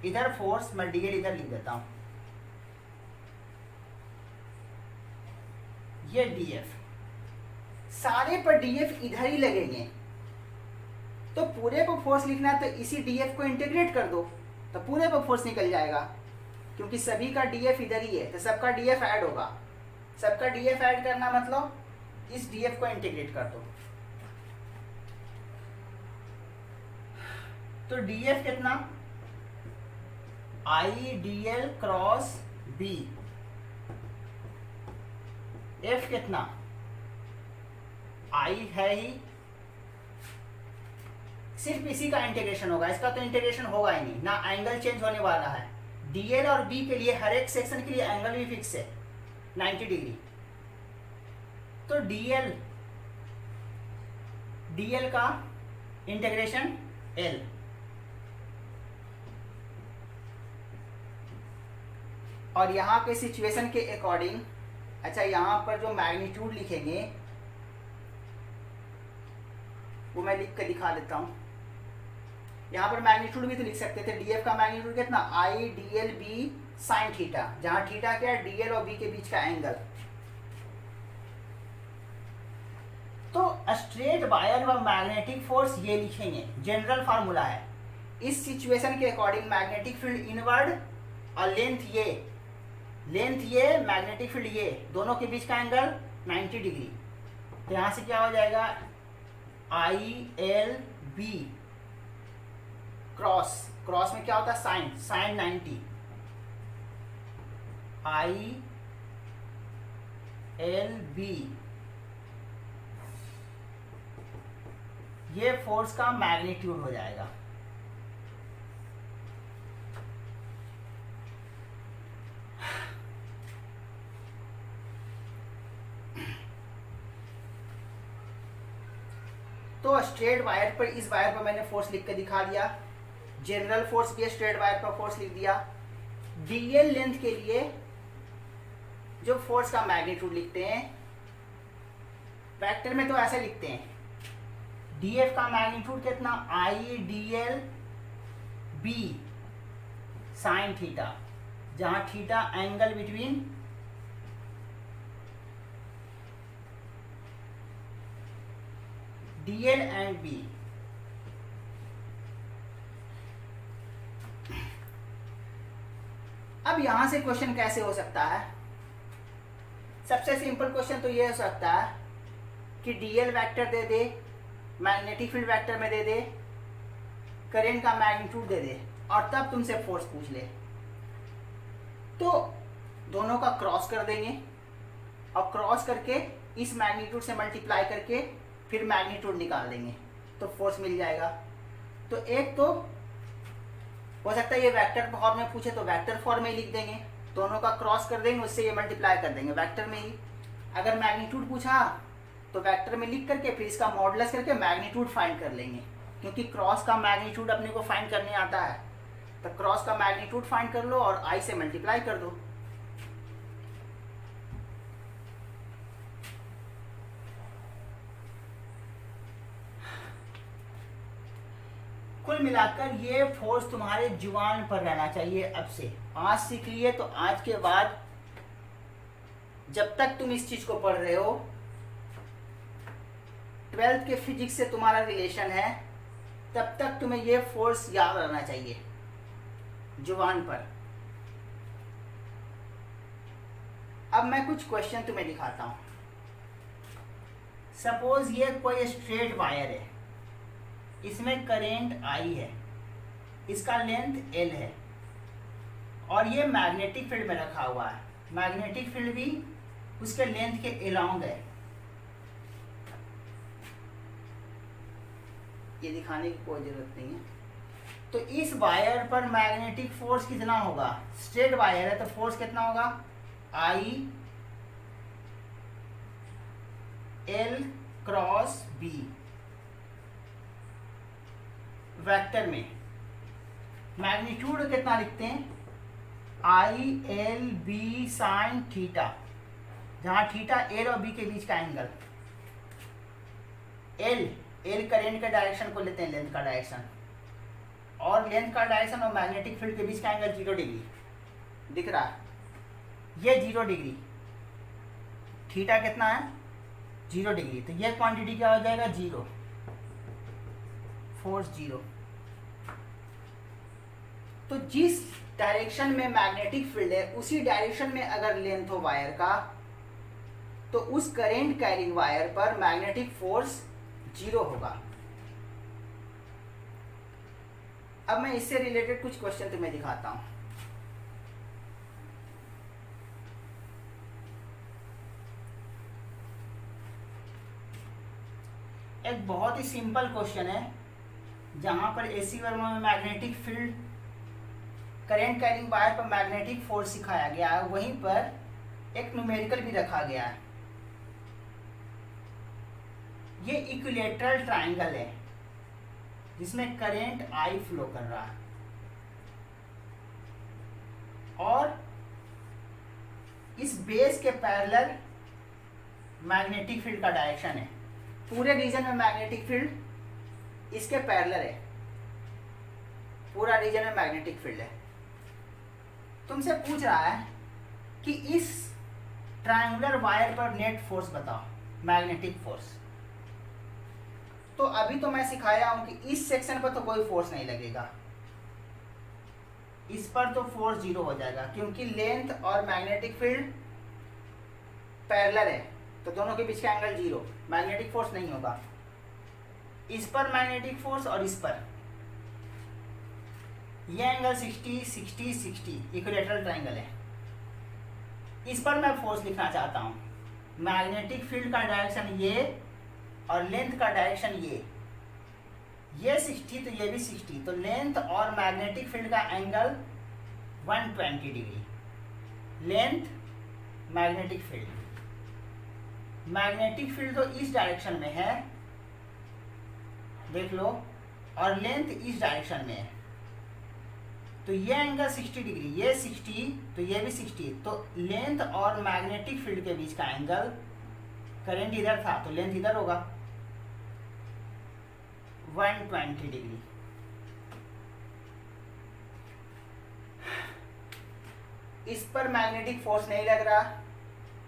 इधर फोर्स, मैं डीएल इधर लिख देता हूं, ये डीएफ, सारे पर डीएफ इधर ही लगेंगे। तो पूरे को फोर्स लिखना है तो इसी डीएफ को इंटीग्रेट कर दो, तो पूरे पर फोर्स निकल जाएगा, क्योंकि सभी का डीएफ इधर ही है, तो सबका डीएफ ऐड होगा। सबका डीएफ ऐड करना मतलब इस डीएफ को इंटीग्रेट कर दो, तो डीएफ कितना, I D l cross b, f कितना, आई है ही, सिर्फ इसी का इंटीग्रेशन होगा, इसका तो इंटीग्रेशन होगा ही नहीं, ना एंगल चेंज होने वाला है। डीएल और बी के लिए हर एक सेक्शन के लिए एंगल भी फिक्स है 90 डिग्री। तो डीएल का इंटीग्रेशन एल, और यहाँ के सिचुएशन के अकॉर्डिंग, अच्छा यहाँ पर जो मैग्नीट्यूड लिखेंगे वो मैं लिख के दिखा देता हूँ। यहाँ पर मैग्नीट्यूड भी तो लिख सकते थे, डीएफ का मैग्नीट्यूड कितना, I D L B sine theta, जहाँ थीटा क्या है, डीएल और बी के बीच का एंगल। तो स्ट्रेट वायर व मैग्नेटिक फोर्स ये लिखेंगे, जनरल फार्मूला है। इस सिचुएशन के अकॉर्डिंग मैग्नेटिक फील्ड इनवर्ड और लेंथ ये मैग्नेटिक फील्ड ये, दोनों के बीच का एंगल 90 डिग्री। तो यहाँ से क्या हो जाएगा, आई एल बी क्रॉस में क्या होता है, साइन 90, आई एल बी, ये फोर्स का मैग्नीट्यूड हो जाएगा। तो स्ट्रेट वायर पर, इस वायर पर मैंने फोर्स लिख के दिखा दिया, जनरल फोर्स भी स्ट्रेट वायर पर फोर्स लिख दिया। डीएल लेंथ के लिए जो फोर्स का मैग्नीट्यूड लिखते हैं वेक्टर में, तो ऐसे लिखते हैं, डीएफ का मैग्नीट्यूड कितना, I D L B sine theta, जहां theta angle between DL and B. अब यहां से क्वेश्चन कैसे हो सकता है, सबसे सिंपल क्वेश्चन तो ये हो सकता है कि डीएल वेक्टर दे दे, मैग्नेटिक फील्ड वेक्टर में दे दे, करंट का मैग्नीट्यूड दे दे, और तब तुमसे फोर्स पूछ ले। तो दोनों का क्रॉस कर देंगे, और क्रॉस करके इस मैग्नीट्यूड से मल्टीप्लाई करके फिर मैग्नीट्यूड निकाल देंगे, तो फोर्स मिल जाएगा। तो एक तो हो सकता है ये वेक्टर फॉर्म में पूछे तो वेक्टर फॉर्म में ही लिख देंगे, दोनों का क्रॉस कर देंगे, उससे ये मल्टीप्लाई कर देंगे वेक्टर में ही। अगर मैग्नीट्यूड पूछा तो वेक्टर में लिख करके फिर इसका मॉडुलस करके मैग्नीट्यूड फाइंड कर लेंगे, क्योंकि क्रॉस का मैग्नीट्यूड अपने को फाइंड करने आता है। तो क्रॉस का मैग्नीट्यूड फाइंड कर लो और आई से मल्टीप्लाई कर दो। कुल मिलाकर ये फोर्स तुम्हारे जुबान पर रहना चाहिए। अब से आज सीख लिए तो आज के बाद जब तक तुम इस चीज को पढ़ रहे हो, 12th के फिजिक्स से तुम्हारा रिलेशन है, तब तक तुम्हें ये फोर्स याद रहना चाहिए जुबान पर। अब मैं कुछ क्वेश्चन तुम्हें दिखाता हूं। सपोज ये कोई स्ट्रेट वायर है, इसमें करंट आई है, इसका लेंथ एल है, और ये मैग्नेटिक फील्ड में रखा हुआ है। मैग्नेटिक फील्ड भी उसके लेंथ के अलोंग है। ये दिखाने की कोई जरूरत नहीं है। तो इस वायर पर मैग्नेटिक फोर्स कितना होगा, स्ट्रेट वायर है तो फोर्स कितना होगा, I L cross B. Vector में मैग्नीट्यूड कितना लिखते हैं, I L B sine theta, जहां थीटा एल और बी के बीच का एंगल। एल करंट के डायरेक्शन को लेते हैं, लेंथ का डायरेक्शन, और लेंथ का डायरेक्शन और मैग्नेटिक फील्ड के बीच का एंगल 0 डिग्री दिख रहा है, ये 0 डिग्री। थीटा कितना है, 0 डिग्री, तो ये क्वांटिटी क्या हो जाएगा, 0, फोर्स 0। तो जिस डायरेक्शन में मैग्नेटिक फील्ड है उसी डायरेक्शन में अगर लेंथ हो वायर का, तो उस करंट कैरिंग वायर पर मैग्नेटिक फोर्स 0 होगा। अब मैं इससे रिलेटेड कुछ क्वेश्चन तुम्हें दिखाता हूं। एक बहुत ही सिंपल क्वेश्चन है जहां पर एसी वर्मा में magnetic field current carrying wire पर मैग्नेटिक फोर्स सिखाया गया है, वहीं पर एक न्यूमेरिकल भी रखा गया है। ये इक्विलेटरल ट्रायंगल है जिसमें करंट आई फ्लो कर रहा है और इस बेस के पैरेलल मैग्नेटिक फील्ड का डायरेक्शन है। पूरे रीजन में मैग्नेटिक फील्ड इसके पैरेलल है, पूरा रीजन में मैग्नेटिक फील्ड है। तुमसे पूछ रहा है कि इस ट्रायंगुलर वायर पर नेट फोर्स बताओ, मैग्नेटिक फोर्स। तो अभी तो मैं सिखाया हूं कि इस सेक्शन पर तो कोई फोर्स नहीं लगेगा, इस पर तो फोर्स 0 हो जाएगा क्योंकि लेंथ और मैग्नेटिक फील्ड पैरेलल है, तो दोनों के बीच का एंगल 0, मैग्नेटिक फोर्स नहीं होगा। इस पर मैग्नेटिक फोर्स और इस पर ये एंगल 60 60 60 इक्विलेटरल ट्रायंगल है। इस पर मैं फोर्स लिखना चाहता हूं, मैग्नेटिक फील्ड का डायरेक्शन ये और लेंथ का डायरेक्शन ये 60 तो ये भी 60, तो लेंथ और मैग्नेटिक फील्ड का angle 120 degree. Length magnetic field तो इस डायरेक्शन में है, देख लो, और लेंथ इस डायरेक्शन में है, तो ये एंगल 60 डिग्री, ये 60 तो ये भी 60, तो लेंथ और मैग्नेटिक फील्ड के बीच का एंगल, करंट इधर था तो लेंथ इधर होगा 120 डिग्री। इस पर मैग्नेटिक फोर्स नहीं लग रहा,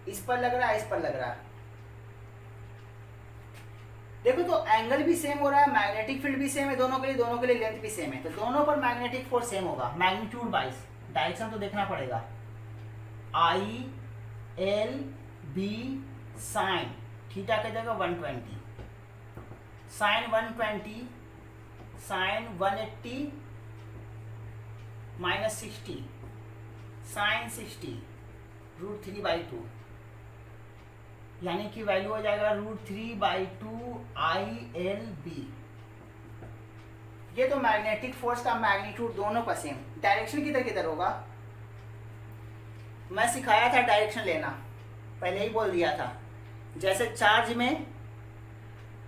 इस पर लग रहा है, इस पर लग रहा है। देखो तो एंगल भी सेम हो रहा है, मैग्नेटिक फील्ड भी सेम है दोनों के लिए लेंथ भी सेम है, तो दोनों पर मैग्नेटिक फोर्स सेम होगा। मैग्नीट्यूड वाइज डायरेक्शन तो देखना पड़ेगा। I L B sine theta की जगह 120, साइन 120, साइन 180 माइनस 60, साइन 60 √3/2, यानी कि वैल्यू हो जाएगा √3/2 ILB। ये तो मैग्नेटिक फोर्स का मैग्नीट्यूड दोनों का सेम। डायरेक्शन किधर किधर होगा, मैं सिखाया था डायरेक्शन लेना, पहले ही बोल दिया था। जैसे चार्ज में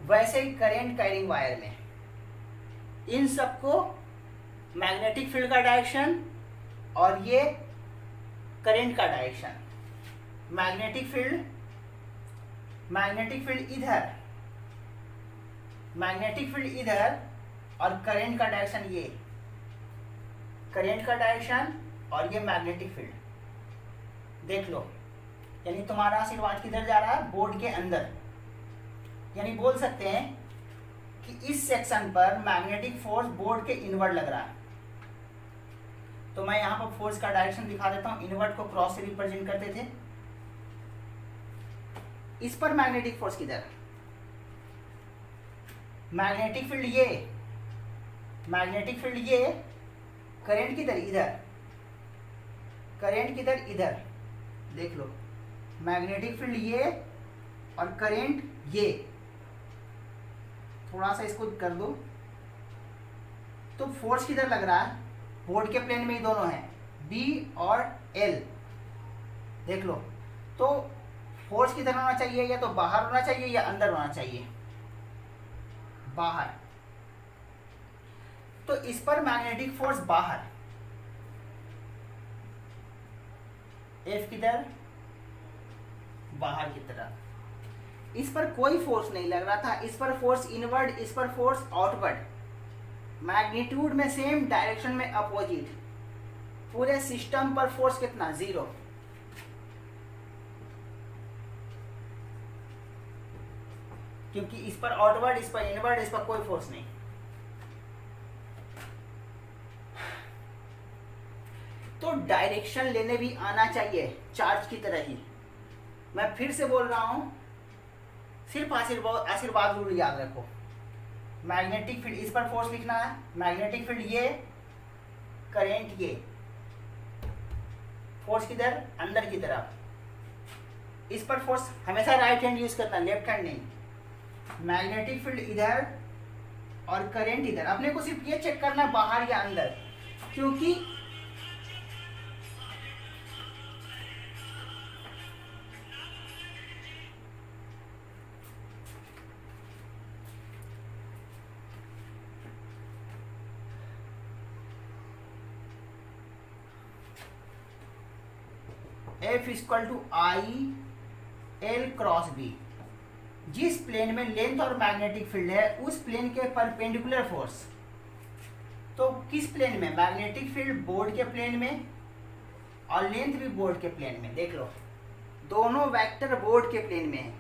वैसे ही करंट कैरिंग वायर में, इन सबको मैग्नेटिक फील्ड का डायरेक्शन और ये करंट का डायरेक्शन। मैग्नेटिक फील्ड इधर और करंट का डायरेक्शन ये, करंट का डायरेक्शन और ये मैग्नेटिक फील्ड। देख लो, यानी तुम्हारा आशीर्वाद किधर जा रहा है, बोर्ड के अंदर। यानी बोल सकते हैं कि इस सेक्शन पर मैग्नेटिक फोर्स बोर्ड के इनवर्ड लग रहा है। तो मैं यहां पर फोर्स का डायरेक्शन दिखा देता हूं, इनवर्ड को क्रॉस से रिप्रेजेंट करते थे। इस पर मैग्नेटिक फोर्स किधर, मैग्नेटिक फील्ड ये, करंट किधर, इधर, करंट किधर, इधर। देख लो, मैग्नेटिक फील्ड ये और करंट ये, थोड़ा सा इसको कर दो, तो फोर्स किधर लग रहा है, बोर्ड के प्लेन में ही दोनों हैं, B और L। देख लो, तो फोर्स किधर होना चाहिए, या तो बाहर होना चाहिए या अंदर होना चाहिए, बाहर। तो इस पर मैग्नेटिक फोर्स बाहर, F किधर, बाहर की तरफ। इस पर कोई फोर्स नहीं लग रहा था, इस पर फोर्स इनवर्ड, इस पर फोर्स आउटवर्ड। मैग्नीट्यूड में सेम, डायरेक्शन में अपोजिट। पूरे सिस्टम पर फोर्स कितना, 0। क्योंकि इस पर आउटवर्ड, इस पर इनवर्ड, इस पर कोई फोर्स नहीं। डायरेक्शन लेने भी आना चाहिए चार्ज की तरह ही। मैं फिर से बोल रहा हूँ, सिर्फ आशीर्वाद रूल याद रखो। मैग्नेटिक फील्ड, इस पर फोर्स लिखना है, मैग्नेटिक फील्ड ये, करंट ये, फोर्स किधर, अंदर की तरफ। इस पर फोर्स हमेशा राइट हैंड यूज करना, लेफ्ट हैंड नहीं। मैग्नेटिक फील्ड इधर और करंट इधर। अपने को सिर्फ ये चेक करना है बाहर या अंदर, क्योंकि F equal to I L cross B. जिस प्लेन में लेंथ और मैग्नेटिक फील्ड है उस प्लेन के परपेंडिकुलर फोर्स। तो किस प्लेन में, मैग्नेटिक फील्ड बोर्ड के प्लेन में और लेंथ भी बोर्ड के प्लेन में। देख लो, दोनों वेक्टर बोर्ड के प्लेन में है,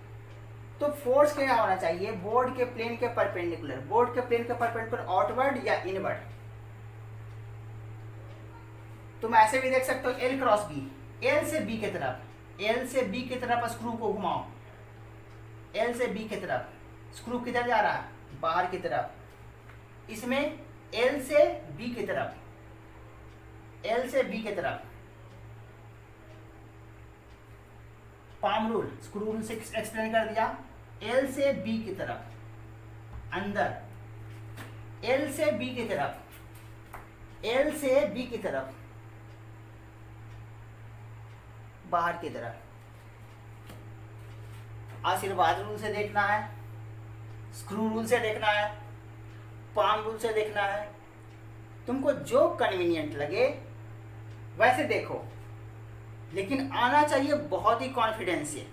तो फोर्स क्या होना चाहिए, बोर्ड के प्लेन के परपेंडिकुलर। बोर्ड के प्लेन के परपेंडिकुलर आउटवर्ड या इनवर्ड। तुम ऐसे भी देख सकते हो एल क्रॉस बी, एल से बी की तरफ, एल से बी की तरफ स्क्रू को घुमाओ, एल से बी की तरफ स्क्रू किधर जा रहा है, बाहर की तरफ। इसमें एल से बी की तरफ, एल से बी की तरफ पाम रूल, स्क्रू रूल से एक्सप्लेन कर दिया। एल से बी की तरफ अंदर, एल से बी की तरफ, एल से बी की तरफ बाहर की तरफ। आशीर्वाद रूल से देखना है, स्क्रू रूल से देखना है, पाम रूल से देखना है, तुमको जो कन्वीनियंट लगे वैसे देखो, लेकिन आना चाहिए बहुत ही कॉन्फिडेंस से।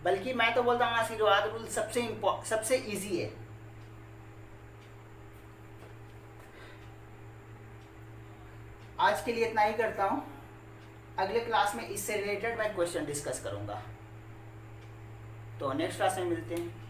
बल्कि मैं तो बोलता हूँ आशीर्वाद रूल सबसे इजी है। आज के लिए इतना ही करता हूँ, अगले क्लास में इससे रिलेटेड मैं क्वेश्चन डिस्कस करूंगा। तो नेक्स्ट क्लास में मिलते हैं।